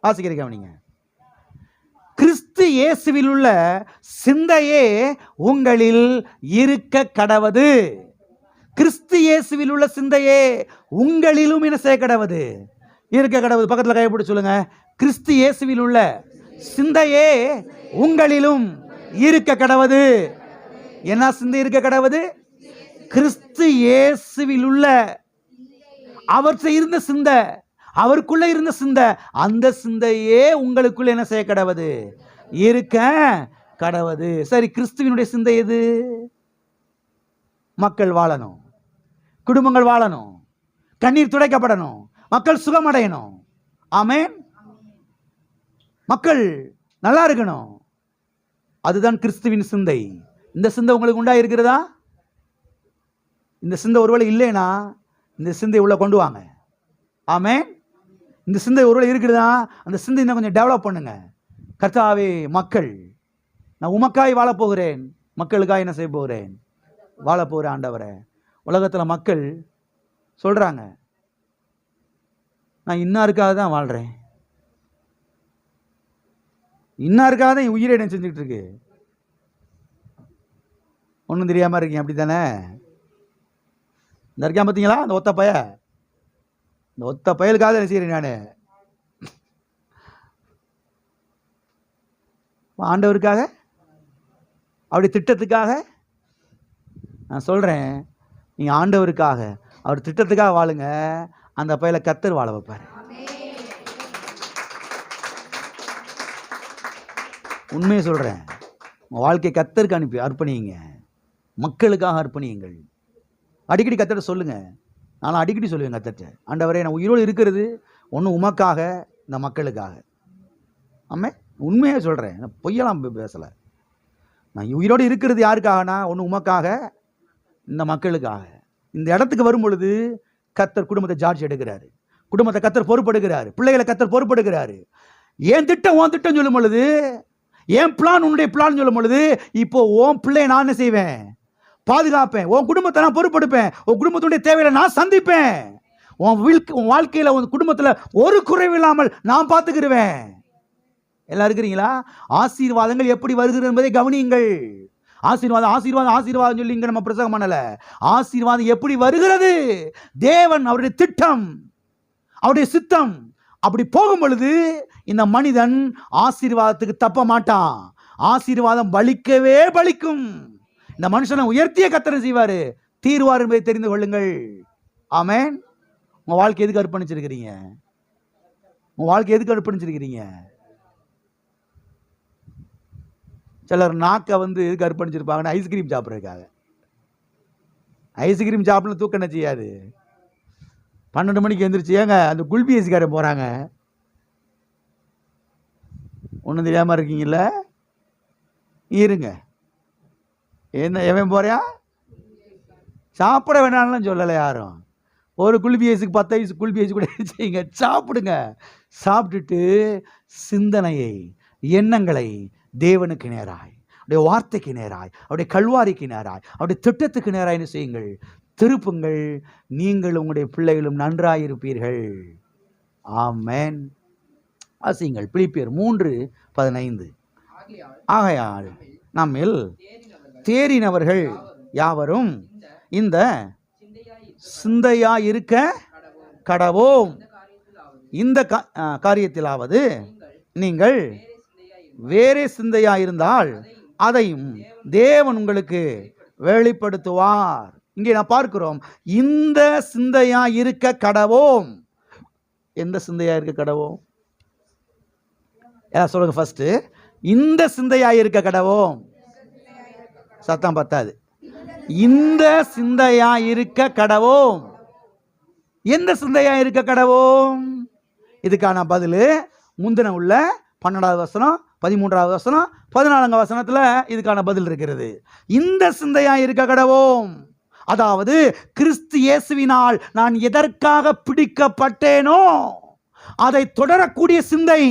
வாசிக்கிறீங்க நீங்க. கிறிஸ்து இயேசுவில் உள்ள சிந்தையே உங்களில் இருக்க கடவது. கிறிஸ்து இயேசுவில் உள்ள சிந்தையே உங்களிலும் என்ன செய்ய கடவது? இருக்க கடவுது. பக்கத்தில் கைப்பிடி சொல்லுங்க. கிறிஸ்து இயேசுவில் உள்ள சிந்தையே உங்களிலும் இருக்க கடவது. என்ன சிந்தை இருக்க கடவது? கிறிஸ்து இயேசுவில் உள்ள அவர்கிட்ட இருந்த சிந்தை, அவருக்குள்ள இருந்த சிந்தை, அந்த சிந்தையே உங்களுக்குள்ள என்ன செய்ய கடவது? இருக்க கடவது. சரி, கிறிஸ்துவினுடைய சிந்தை எது? மக்கள் வாழணும், குடும்பங்கள் வாழணும், கண்ணீர் துடைக்கப்படணும், மக்கள் சுகமடையணும். ஆமென். மக்கள் நல்லா இருக்கணும். அதுதான் கிறிஸ்துவின் சிந்தை. இந்த சிந்தை உங்களுக்கு உண்டா இருக்கிறதா? இந்த சிந்தை ஒருவேளை இல்லைன்னா இந்த சிந்தை உள்ள கொண்டு வாங்க. ஆமென். இந்த சிந்தை ஒருவேளை இருக்கிறதா, அந்த சிந்தை இன்னும் கொஞ்சம் டெவலப் பண்ணுங்க. கர்த்தாவே, மக்கள், நான் உமக்காய் வாழப்போகிறேன், மக்களுக்காக என்ன செய்ய போகிறேன்? வாழப்போகிறேன் ஆண்டவரே. உலகத்தில் மக்கள் சொல்கிறாங்க, நான் இன்னாருக்காக தான் வாழ்கிறேன், இன்னாருக்காக தான் என் உயிரை என்ன செஞ்சுக்கிட்டு இருக்கு. ஒன்றும் தெரியாமல் இருக்கீங்க, அப்படி தானே? இந்த இருக்கேன் பார்த்தீங்களா, அந்த ஒத்த பய, இந்த ஒத்த பயலுக்காக என்ன செய்கிறேன் நான்? ஆண்டவருக்காக, அப்படி திட்டத்துக்காக நான் சொல்கிறேன். நீங்கள் ஆண்டவருக்காக, அவர் திட்டத்துக்காக வாழுங்க. அந்த பையில கர்த்தர் வாழ வைப்பார். உண்மையை சொல்கிறேன். உங்கள் வாழ்க்கையை கர்த்தருக்கு அர்ப்பணிங்க, மக்களுக்காக அர்ப்பணியுங்கள். அடிக்கடி கர்த்தர்ட்ட சொல்லுங்கள். நான் அடிக்கடி சொல்லுவேன் கர்த்தர்ட்ட, ஆண்டவரே, நான் உயிரோடு இருக்கிறது ஒன்று உமக்காக, இந்த மக்களுக்காக. ஆமே, உண்மையாக சொல்கிறேன், நான் பொய்யெல்லாம் பேசலை. நான் உயிரோடு இருக்கிறது யாருக்காகனா, ஒன்று உமக்காக, இந்த மக்களுக்காக. இந்த இடத்துக்கு வரும் பொழுது கர்த்தர் குடும்பத்தை ஜார்ஜ் எடுக்கிறாரு, குடும்பத்தை கர்த்தர் பொறுப்படுகிறாரு, பிள்ளைகளை கர்த்தர் பொறுப்படுகிறாரு. என் திட்டம் உன் திட்டம் சொல்லும் பொழுது, என் பிளான் உன்னுடைய பிளான் சொல்லும் பொழுது, இப்போ உன் பிள்ளையை நான் என்ன செய்வேன்? பாதுகாப்பேன். உன் குடும்பத்தை நான் பொறுப்படுப்பேன். உன் குடும்பத்துடைய தேவையை நான் சந்திப்பேன். உன் வாழ்க்கையில் உன் குடும்பத்தில் ஒரு குறைவு இல்லாமல் நான் பார்த்துக்கிடுவேன். எல்லாம் இருக்கிறீங்களா? ஆசீர்வாதங்கள் எப்படி வருகிறது என்பதை கவனியுங்கள். ஆசீர்வாதம் ஆசீர்வாதம் ஆசீர்வாதம் சொல்லி இங்க நம்ம பிரசங்கம் பண்ணல. ஆசீர்வாதம் எப்படி வருகிறது? தேவன் அவருடைய திட்டம், அவருடைய சித்தம் அப்படி போகும் பொழுது இந்த மனிதன் ஆசீர்வாதத்துக்கு தப்ப மாட்டான். ஆசீர்வாதம் பலிக்கவே பலிக்கும். இந்த மனுஷனை உயர்த்திய கர்த்தர் செய்வாரு, தீர்வார் என்பதை தெரிந்து கொள்ளுங்கள். ஆமென். உங்க வாழ்க்கை எதுக்கு அர்ப்பணிச்சிருக்கிறீங்க? உங்க வாழ்க்கை எதுக்கு அர்ப்பணிச்சிருக்கிறீங்க? சிலர் நாக்கை எதுக்கு அர்ப்பணிச்சிருப்பாங்கன்னா ஐஸ்கிரீம் சாப்பிட்றதுக்காக. ஐஸ்கிரீம் சாப்பிடணும் தூக்கம் என்ன செய்யாது. 12 மணிக்கு எழுந்திரிச்சு ஏங்க அந்த குல்பி ஐஸ்காரன் போகிறாங்க, ஒன்றும் தெரியாமல் இருக்கீங்கள? இருங்க, என்ன எவன் போறியா? சாப்பிட வேணாம்லாம் சொல்லலை யாரும். ஒரு குல்பி ஐஸுக்கு 10 ஐஸ் குல்பி ஐஸ் கூட செய்யுங்க, சாப்பிடுங்க. சாப்பிட்டுட்டு சிந்தனையை, எண்ணங்களை தேவனுக்கு நேராய், அவருடைய வார்த்தைக்கு நேராய், அவருடைய கல்வாரிக்கு நேராய், அவருடைய திட்டத்துக்கு நேராய் என்ன செய்யுங்கள்? திருப்புங்கள். நீங்கள் உங்களுடைய பிள்ளைகளும் நன்றாயிருப்பீர்கள். ஆமென். வாசியுங்கள் பிலிப்பியர் 3:15. ஆகையால் நம்மில் தேறினவர்கள் யாவரும் இந்த சிந்தையா இருக்க கடவோம். இந்த காரியத்திலாவது நீங்கள் வேறே சிந்தையா இருந்தால் அதையும் தேவன் உங்களுக்கு வெளிப்படுத்துவார். இங்கே நான் பார்க்கிறோம், இந்த சிந்தையா இருக்க கடவோம். எந்த சிந்தையா இருக்க கடவோம்? சொல்லுங்க ஃபர்ஸ்ட். இந்த சிந்தையா இருக்க கடவோம். சத்தம் பத்தாது. இந்த சிந்தையா இருக்க கடவோம். எந்த சிந்தையா இருக்க கடவோம்? இதுக்கான பதில் முந்தின உள்ள 12வது வசனம், 13வது வசனம், 14வது வசனத்துல இதுக்கான பதில் இருக்கிறது. இந்த சிந்தையா இருக்க கடவோம். அதாவது கிறிஸ்து இயேசுவினால் நான் எதற்காக பிடிக்கப்பட்டேனோ அதை தொடரக்கூடிய சிந்தை.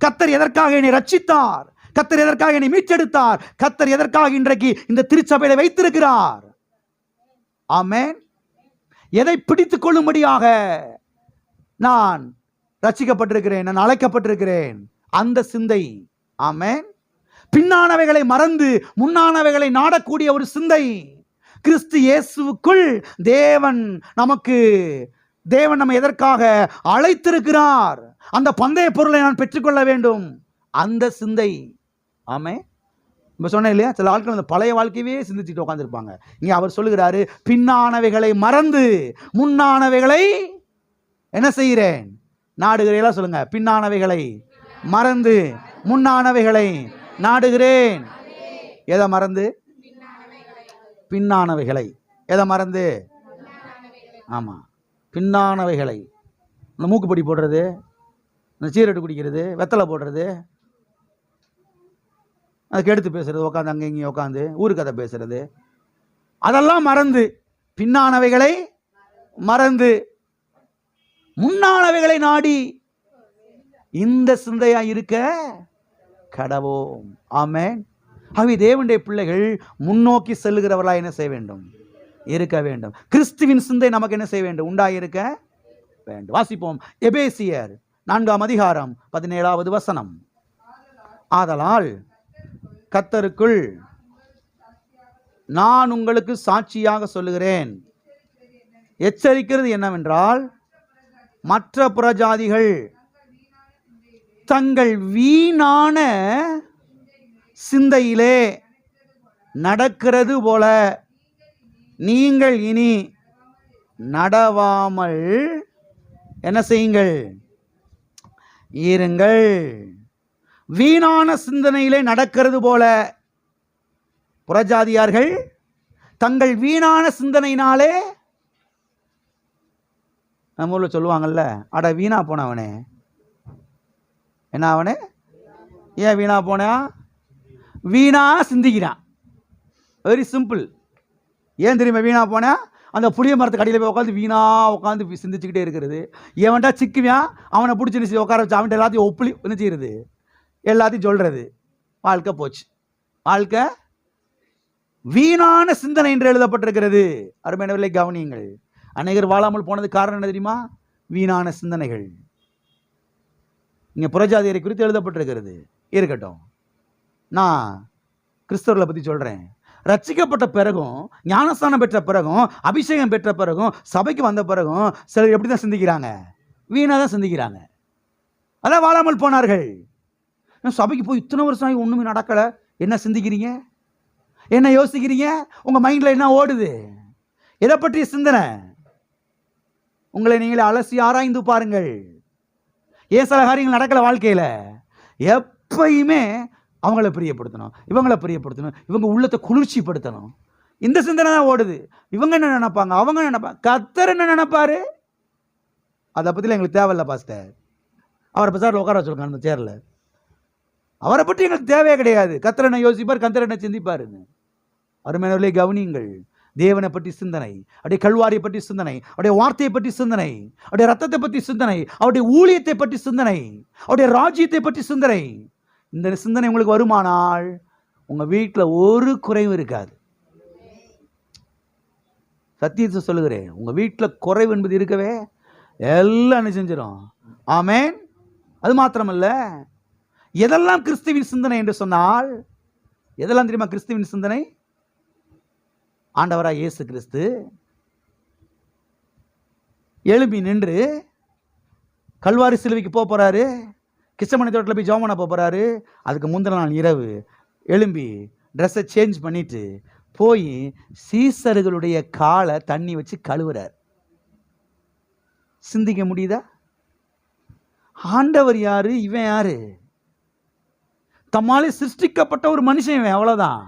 கர்த்தர் எதற்காக என்னை ரட்சித்தார், கர்த்தர் எதற்காக என்னை மீட்டெடுத்தார், கர்த்தர் எதற்காக இன்றைக்கு இந்த திருச்சபையில வைத்திருக்கிறார். ஆமென். எதை பிடித்துக் கொள்ளும்படியாக நான் ரட்சிக்கப்பட்டிருக்கிறேன், நான் அழைக்கப்பட்டிருக்கிறேன், அந்த சிந்தை. ஆமென். பின்னானவைகளை மறந்து முன்னானவைகளை நாடக்கூடிய ஒரு சிந்தை. கிறிஸ்து இயேசுவுக்குள் தேவன் நம்ம எதற்காக அழைத்திருக்கிறார், அந்த பந்தய பொருளை நான் பெற்றுக்கொள்ள வேண்டும், அந்த சிந்தை. ஆமென். இப்போ சொன்னேன் இல்லையா, சில ஆட்கள் அந்த பழைய வாழ்க்கையவே சிந்திச்சுட்டு உட்காந்துருப்பாங்க. இங்கே அவர் சொல்லுகிறாரு, பின்னானவைகளை மறந்து முன்னானவைகளை என்ன செய்கிறேன்? நாடுகிறேன். சொல்லுங்க, பின்னானவைகளை மறந்து முன்னானவைகளை நாடுகிறேன். எதை மறந்து? பின்னானவைகளை. எதை மறந்து? ஆமா, பின்னானவைகளை. இந்த மூக்குப்பொடி போடுறது, இந்த சீரட்டு குடிக்கிறது, வெத்தலை போடுறது, அதுக்கு எடுத்து பேசுறது, உட்காந்து அங்கே இங்கே உட்காந்து ஊருக்கதை பேசுறது, அதெல்லாம் மறந்து பின்னானவைகளை மறந்து முன்னானவைகளை நாடி இந்த சிந்தையா இருக்க கடவோம். ஆமென். ஆகவே தேவனுடைய பிள்ளைகள் முன்னோக்கி செல்லுகிறவர்களாக என்ன செய்ய வேண்டும்? இருக்க வேண்டும். கிறிஸ்துவின் சிந்தை நமக்கு என்ன செய்ய வேண்டும்? உண்டாயிருக்க வேண்டும். வாசிப்போம். எபேசியர் 4ஆம் அதிகாரம் 17வது வசனம். ஆதலால் கர்த்தருக்குள் நான் உங்களுக்கு சாட்சியாக சொல்லுகிறேன், எச்சரிக்கிறது என்னவென்றால், மற்ற புறஜாதிகள் தங்கள் வீணான சிந்தையிலே நடக்கிறது போல நீங்கள் இனி நடவாமல் என்ன செய்யுங்கள்? இருங்கள். வீணான சிந்தனையிலே நடக்கிறது போல புறஜாதியார்கள் தங்கள் வீணான சிந்தனையினாலே, நம்ம ஊரில் சொல்லுவாங்கல்ல, அட வீணா போனவனே. என்ன அவனே? ஏன் வீணா போனா? வீணா சிந்திக்கிறான். Very simple. ஏன் தெரியுமா வீணா போனா? அந்த புளிய மரத்துக்கு அடியில் போய் உட்காந்து சிந்திச்சுக்கிட்டே இருக்கிறது. எவன்டா சிக்குவான் அவனை பிடிச்சி உட்கார வச்சு அவன்கிட்ட எல்லாத்தையும் ஒப்புளி என்ன செய்யறது, எல்லாத்தையும் சொல்றது. வாழ்க்கை போச்சு. வாழ்க்கை வீணான சிந்தனை என்று எழுதப்பட்டிருக்கிறது. அருமையானவர்களே கவனியுங்கள். அநேகர் வாழாமல் போனது காரணம் என்ன தெரியுமா? வீணான சிந்தனைகள். இங்கே புறஜாதியரை குறித்து எழுதப்பட்டிருக்கிறது. இருக்கட்டும், நான் கிறிஸ்தவர்களை பற்றி சொல்கிறேன். ரட்சிக்கப்பட்ட பிறகும், ஞானஸ்தானம் பெற்ற பிறகும், அபிஷேகம் பெற்ற பிறகும், சபைக்கு வந்த பிறகும் சிலர் எப்படி தான் சிந்திக்கிறாங்க? வீணாக தான் சிந்திக்கிறாங்க. அதான் வாழாமல் போனார்கள். சபைக்கு போய் இத்தனை வருஷம் ஒன்றுமே நடக்கலை. என்ன சிந்திக்கிறீங்க? என்ன யோசிக்கிறீங்க? உங்கள் மைண்டில் என்ன ஓடுது? எதை பற்றிய சிந்தனை? உங்களை நீங்களே அலசி ஆராய்ந்து பாருங்கள். ஏன் சில காரியங்கள் நடக்கல வாழ்க்கையில்? எப்பயுமே அவங்கள பிரியப்படுத்தணும், இவங்களை பிரியப்படுத்தணும், இவங்க உள்ளத்தை குளிர்ச்சிப்படுத்தணும். இந்த சிந்தனை தான் ஓடுது. இவங்க என்ன நினைப்பாங்க, அவங்க நினைப்பாங்க. கர்த்தர் என்ன நினைப்பாரு? அதை பற்றில எங்களுக்கு தேவையில்லை பாஸ்டர். அவரை பசாரில் உட்கார வச்சுருக்காங்க அந்த சேரில். அவரை பற்றி எங்களுக்கு தேவையே கிடையாது. கர்த்தர் என்ன யோசிப்பார், கர்த்தர் என்ன சிந்திப்பாருன்னு. அருமையானவர்களே, கவனியுங்கள். தேவனை பற்றி சிந்தனை, அவருடைய கல்வாரியை பற்றி சிந்தனை, அவருடைய வார்த்தையை பற்றி சிந்தனை, அவருடைய ரத்தத்தை பற்றி சிந்தனை, அவருடைய ஊழியத்தை பற்றி சிந்தனை, அவருடைய ராஜ்யத்தை பற்றி சிந்தனை. இந்த சிந்தனை உங்களுக்கு வருமானால் உங்கள் வீட்டில் ஒரு குறைவு இருக்காது. சத்தியத்தை சொல்லுகிறேன், உங்கள் வீட்டில் குறைவு என்பது இருக்கவே எல்லாம் செஞ்சிடும். ஆமேன். அது மாத்திரமல்ல, எதெல்லாம் கிறிஸ்துவின் சிந்தனை என்று சொன்னால், எதெல்லாம் தெரியுமா கிறிஸ்துவின் சிந்தனை? ஆண்டவராக இயேசு கிறிஸ்து எழும்பி நின்று கல்வாரி சிலுவைக்கு போகிறாரு. கிருஷ்ணமணி தோட்டத்தில் போய் ஜெபம் பண்ண போகிறாரு. அதுக்கு முந்தின நாள் இரவு எழும்பி ட்ரெஸ்ஸை சேஞ்ச் பண்ணிட்டு போய் சீசர்களுடைய காலை தண்ணி வச்சு கழுவுறார். சிந்திக்க முடியுதா? ஆண்டவர் யாரு, இவன் யாரு? தம்மாலே சிருஷ்டிக்கப்பட்ட ஒரு மனுஷன் இவன், அவ்வளோதான்.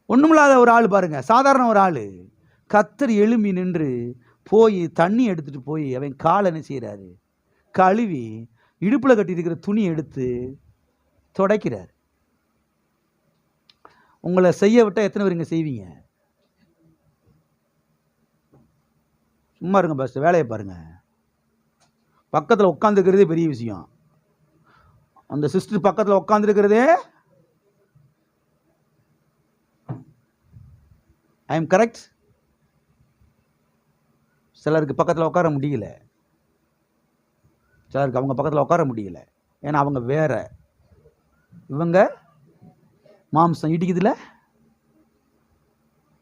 ஒன்றுமில்லாத ஒரு ஆள் பாருங்க, சாதாரண ஒரு ஆள். கர்த்தர் எழும்பி நின்று போய் தண்ணி எடுத்துட்டு போய் அவன் காலை என்ன செய்கிறாரு? கழுவி இடுப்பில் கட்டி இருக்கிற துணி எடுத்து துடைக்கிறார். உங்களை செய்ய விட்டால் எத்தனை பேர் இங்கே செய்வீங்க? சும்மா இருங்க பஸ், வேலையை பாருங்க. பக்கத்தில் உட்காந்துருக்கிறதே பெரிய விஷயம். அந்த சிஸ்டர் பக்கத்தில் உட்காந்துருக்கிறதே, ஐ எம் கரெக்ட்? சிலருக்கு பக்கத்தில் உட்கார முடியல, சிலருக்கு அவங்க பக்கத்தில் உட்கார முடியல. ஏன்னா அவங்க வேற, இவங்க மாம்சம் இடிக்குதுல.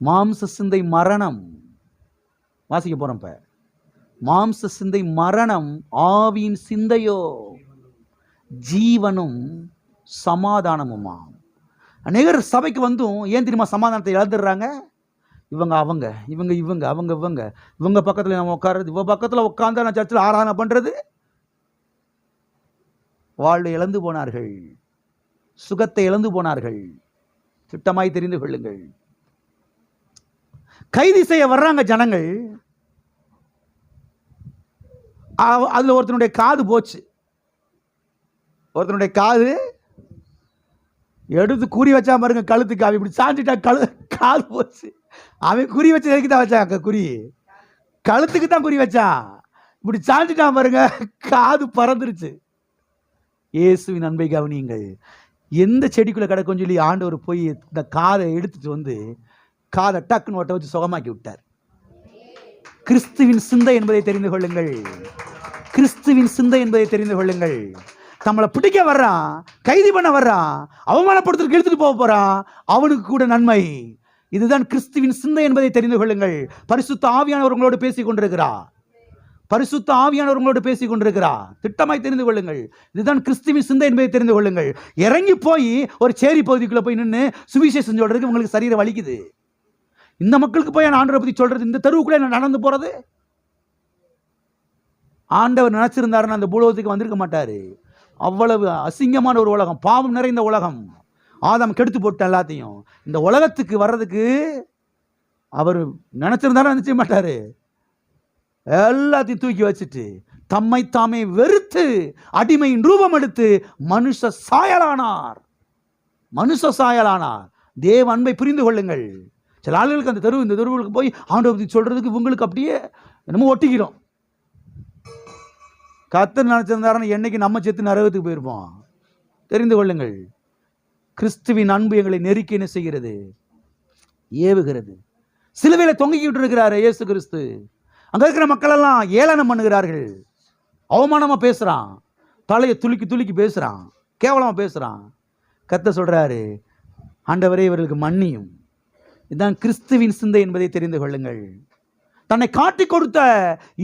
மாம்ச சிந்தை மரணம். வாசிக்க போறோம் இப்ப. மாம்ச சிந்தை மரணம், ஆவியின் சிந்தையோ ஜீவனும் சமாதானமுமாம். அநேகர் சபைக்கு வந்தும் ஏன் தெரியுமா சமாதானத்தை இழந்துடுறாங்க? இவங்க அவங்க, இவங்க இவங்க, அவங்க இவங்க, இவங்க பக்கத்தில் நம்ம உட்கார்றது, இவங்க பக்கத்தில் உட்கார்ந்தா நான் சர்ச்சில் ஆராதனை பண்ணுறது. வாழ்வை இழந்து போனார்கள், சுகத்தை இழந்து போனார்கள். திட்டமாய் தெரிந்து கொள்ளுங்கள். கைது செய்ய வர்றாங்க ஜனங்கள். அதில் ஒருத்தனுடைய காது போச்சு. ஒருத்தனுடைய காது எடுத்து குறி வச்சா பாருங்க, கழுத்துக்கு. அவன் இப்படி சாஞ்சிட்டா காது போச்சு. அவன் குறி வச்சு எதுக்கு தான் வச்சான்? குறி கழுத்துக்கு தான் குறி வச்சான். இப்படி சாஞ்சிட்டான் பாருங்க, காது பறந்துருச்சு. இயேசுவின் அன்பை கவனியுங்கள். எந்த செடிக்குள்ளே கிடக்கும் சொல்லி ஆண்டவர் போய் இந்த காதை எடுத்துட்டு வந்து காதை டக்குன்னு ஒட்ட வச்சு சுகமாக்கி விட்டார். கிறிஸ்துவின் சிந்தை என்பதை தெரிந்து கொள்ளுங்கள். கிறிஸ்துவின் சிந்தை என்பதை தெரிந்து கொள்ளுங்கள். நம்மளை பிடிக்க வர்றான், கைது பண்ண வர்றான், அவமானப்படுத்துறதுக்கு இழுத்துட்டு போக போறான், அவனுக்கு கூட நன்மை. இதுதான் கிறிஸ்துவின் சிந்தை என்பதை தெரிந்து கொள்ளுங்கள். பரிசுத்த ஆவியானவர் உங்களோடு பேசிக் கொண்டிருக்கிறார். பரிசுத்த ஆவியானவர் உங்களோடு பேசிக் கொண்டிருக்கிறார். திட்டமாய் தெரிந்து கொள்ளுங்கள். இதுதான் கிறிஸ்துவின் சிந்தை என்பதை தெரிந்து கொள்ளுங்கள். இறங்கி போய் ஒரு சேரி பகுதிக்குள்ள போய் நின்று சுவிசேஷம் சொல்றதுக்கு உங்களுக்கு சரீரம் வலிக்குது. இந்த மக்களுக்கு போய் ஆண்டவரை பத்தி சொல்றது, இந்த தெருவுக்குள்ளே நடந்து போறது. ஆண்டவர் நினைச்சிருந்தாருன்னு அந்த பூலோகத்துக்கு வந்திருக்க மாட்டாரு. அவ்வளவு அசிங்கமான ஒரு உலகம், பாவம் நிறைந்த உலகம். ஆதாம் கெடுத்து போட்ட எல்லாத்தையும். இந்த உலகத்துக்கு வர்றதுக்கு அவர் நினைச்சிருந்தாரு, நினைச்ச மாட்டாரு. எல்லாத்தையும் தூக்கி வச்சுட்டு தம்மை தாமே வெறுத்து அடிமையின் ரூபம் எடுத்து மனுஷ சாயலானார். மனுஷ சாயலானார். தேவ அன்பை புரிந்து கொள்ளுங்கள். சில ஆளுகளுக்கு அந்த தெருவு, இந்த தெருவுக்கு போய் ஆண்டவரை பத்தி சொல்றதுக்கு இவங்களுக்கு அப்படியே என்னமோ ஒட்டிக்கிறோம். கர்த்தர் நினைச்சிருந்தாருன்னு என்னைக்கு நம்ம செத்து நரகத்துக்கு போயிருப்போம். தெரிந்து கொள்ளுங்கள். கிறிஸ்துவின் அன்பு எங்களை நெருக்கி என்ன செய்கிறது? ஏவுகிறது. சிலுவையில தொங்கிக்கிட்டு இருக்கிறாரு இயேசு கிறிஸ்து. அங்க இருக்கிற மக்கள் எல்லாம் ஏளனம் பண்ணுகிறார்கள், அவமானமா பேசுறான், தலையை துலுக்கி துலுக்கி பேசுறான், கேவலமா பேசுறான். கர்த்தர் சொல்றாரு, ஆண்டவரே இவர்களுக்கு மன்னியும். இதுதான் கிறிஸ்துவின் சிந்தை என்பதை தெரிந்து கொள்ளுங்கள். தன்னை காட்டி கொடுத்த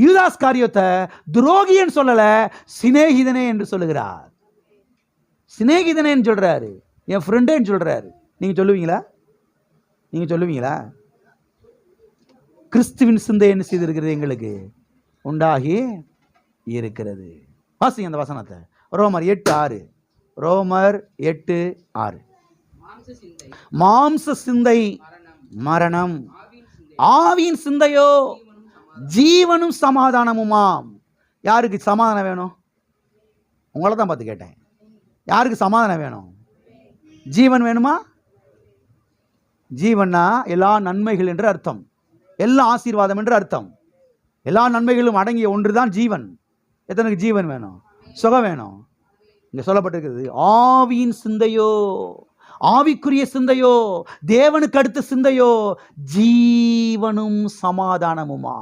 யூதாஸ் காரியத்தை துரோகின்னு சொல்லல, சிநேகிதனே என்று சொல்லுகிறார். சிநேகிதனேன்னு சொல்றாரு, என் ஃப்ரெண்டேன்னு சொல்றாரு. நீங்க சொல்லுவீங்களா? நீங்க சொல்லுவீங்களா? கிறிஸ்துவின் சிந்தை என்ன செய்திருக்கிறது? எங்களுக்கு உண்டாகி இருக்கிறது. வாசிங்க அந்த வசனத்தை. ரோமர் 8:6. ரோமர் 8:6. மாம்ச சிந்தை மரணம், ஆவியின் சிந்தையோ ஜீவனும் சமாதானமுமாம். யாருக்கு சமாதானம் வேணும்? உங்களை தான் பார்த்து கேட்டேன். யாருக்கு சமாதானம் வேணும்? ஜீவன் வேணுமா? ஜீவன்னா எல்லா நன்மைகள் என்று அர்த்தம், எல்லா ஆசீர்வாதம் என்று அர்த்தம். எல்லா நன்மைகளும் அடங்கிய ஒன்று தான் ஜீவன். எத்தனைக்கு ஜீவன் வேணும்? சுகம் வேணும். இங்க சொல்லப்பட்டிருக்கிறது, ஆவியின் சிந்தையோ, ஆவிக்குரிய சிந்தையோ, தேவனுக்கு அடுத்த சிந்தையோ ஜீவனும் சமாதானமுமா.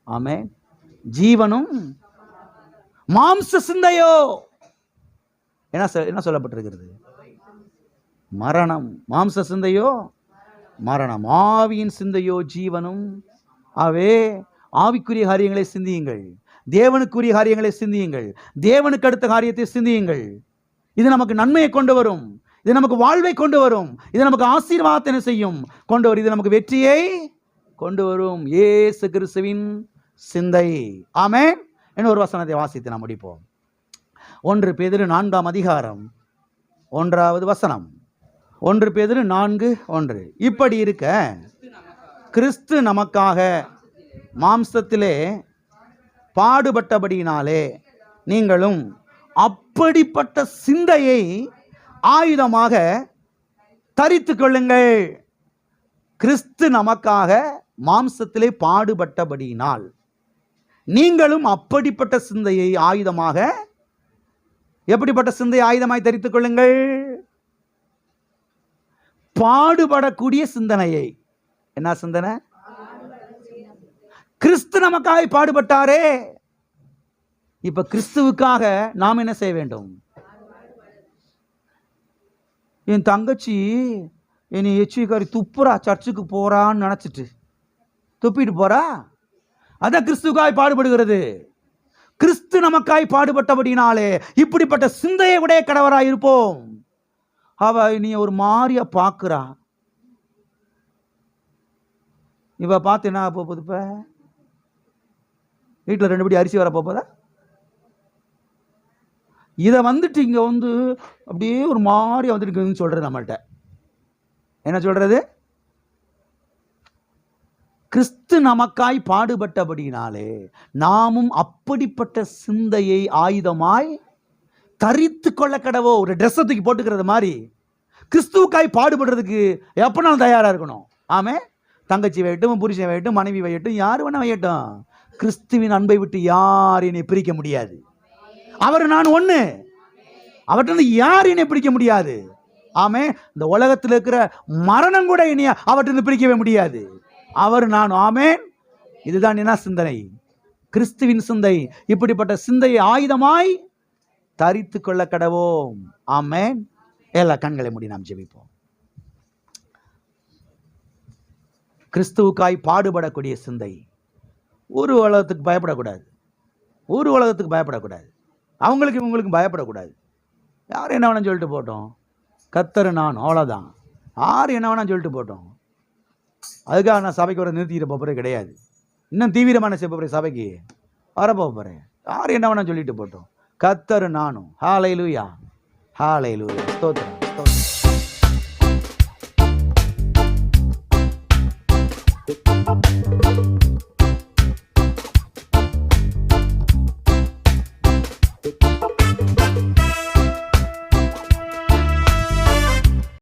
ஆமென். ஜீவனும். மாம்ச சிந்தையோ என்ன சொல்லப்பட்டிருக்கிறது? மரணம். மாம்ச சிந்தையோ மரணம், ஆவியின் சிந்தையோ ஜீவனும். ஆவே ஆவிக்குரிய காரியங்களை சிந்தியுங்கள், தேவனுக்குரிய காரியங்களை சிந்தியுங்கள், தேவனுக்கு அடுத்த காரியத்தை சிந்தியுங்கள். இது நமக்கு நன்மையை கொண்டு வரும், இது நமக்கு வாழ்வை கொண்டு வரும், இது நமக்கு ஆசீர்வாதத்தை என்ன செய்யும்? கொண்டு வரும். இது நமக்கு வெற்றியை கொண்டு வரும். இயேசு கிறிஸ்துவின் சிந்தை. ஆமென். இன்னொரு வசனத்தை வாசித்து நாம் முடிப்போம். 1 பேதுரு 4:1. 1 பேதுரு 4:1. இப்படி இருக்க கிறிஸ்து நமக்காக மாம்சத்திலே பாடுபட்டபடியினாலே நீங்களும் அப்படிப்பட்ட சிந்தையை ஆயுதமாக தரித்து கொள்ளுங்கள். கிறிஸ்து நமக்காக மாம்சத்திலே பாடுபட்டபடியினால் நீங்களும் அப்படிப்பட்ட சிந்தையை ஆயுதமாக, எப்படிப்பட்ட சிந்தையை ஆயுதமாய் தரித்துக் கொள்ளுங்கள்? பாடுபடக்கூடிய சிந்தனையை. என்ன சிந்தனை? கிறிஸ்து நமக்காக பாடுபட்டாரே. இப்ப கிறிஸ்துவுக்காக நாம் என்ன செய்ய வேண்டும்? என் தங்கச்சி என்னை எச்சிக்காரி துப்புறா, சர்ச்சுக்கு போறான்னு நினைச்சிட்டு துப்பிட்டு போறா, அதான் கிறிஸ்துவுக்காய் பாடுபடுகிறது. கிறிஸ்து நமக்காய் பாடுபட்டபடினாலே இப்படிப்பட்ட சிந்தையை உடைய கடவராய் இருப்போம். அவ நீ ஒரு மாறிய பாக்குறா, இவ பார்த்து என்ன போகுது? இப்ப வீட்டில் 2 படி அரிசி வர போதா? இதை வந்துட்டு இங்க வந்து அப்படியே ஒரு மாதிரி வந்துட்டு சொல்றது. நம்மள்கிட்ட என்ன சொல்றது? கிறிஸ்து நமக்காய் பாடுபட்டபடினாலே நாமும் அப்படிப்பட்ட சிந்தையை ஆயுதமாய் தரித்து கொள்ள கடவோ. ஒரு ட்ரெஸ் தூக்கி போட்டுக்கிறது மாதிரி கிறிஸ்துவுக்காய் பாடுபடுறதுக்கு எப்பனாலும் தயாரா இருக்கணும். ஆமே. தங்கச்சி வையட்டும், புருஷன் வையட்டும், மனைவி வையட்டும், யாரு வேணா வையட்டும், கிறிஸ்துவின் அன்பை விட்டு யார் என்னை பிரிக்க முடியாது. அவர் நான் ஒண்ணு, அவற்றிலிருந்து யார் என்னை பிரிக்க முடியாது. ஆமே. இந்த உலகத்தில் இருக்கிற மரணம் கூட என்னைய அவற்றிலிருந்து பிரிக்கவே முடியாது. அவர் நான். ஆமேன். இதுதான் என்ன சிந்தனை? கிறிஸ்துவின் சிந்தை. இப்படிப்பட்ட சிந்தையை ஆயுதமாய் தரித்து கொள்ள கடவோம். ஆமேன். எல்லா கண்களை மூடி நாம் ஜெபிப்போம். கிறிஸ்துவுக்காய் பாடுபடக்கூடிய சிந்தை. ஒரு உலகத்துக்கு பயப்படக்கூடாது, ஒரு உலகத்துக்கு பயப்படக்கூடாது, அவங்களுக்கு இவங்களுக்கும் பயப்படக்கூடாது. யார் என்ன வேணாம் சொல்லிட்டு போட்டோம், கர்த்தர் நான், அவ்வளோதான். யார் என்ன வேணாம் சொல்லிட்டு போட்டோம். அதுக்காக நான் சபைக்கு வர நிறுத்திக்கிற போகிறே கிடையாது. இன்னும் தீவிரமான போகிறேன், சபைக்கு வரப்போ போகிறேன். யார் என்ன வேணாம் சொல்லிட்டு போட்டோம். கர்த்தர் நானும். ஹல்லேலூயா, ஹல்லேலூயா. ஸ்தோத்திரம், ஸ்தோத்திரம்.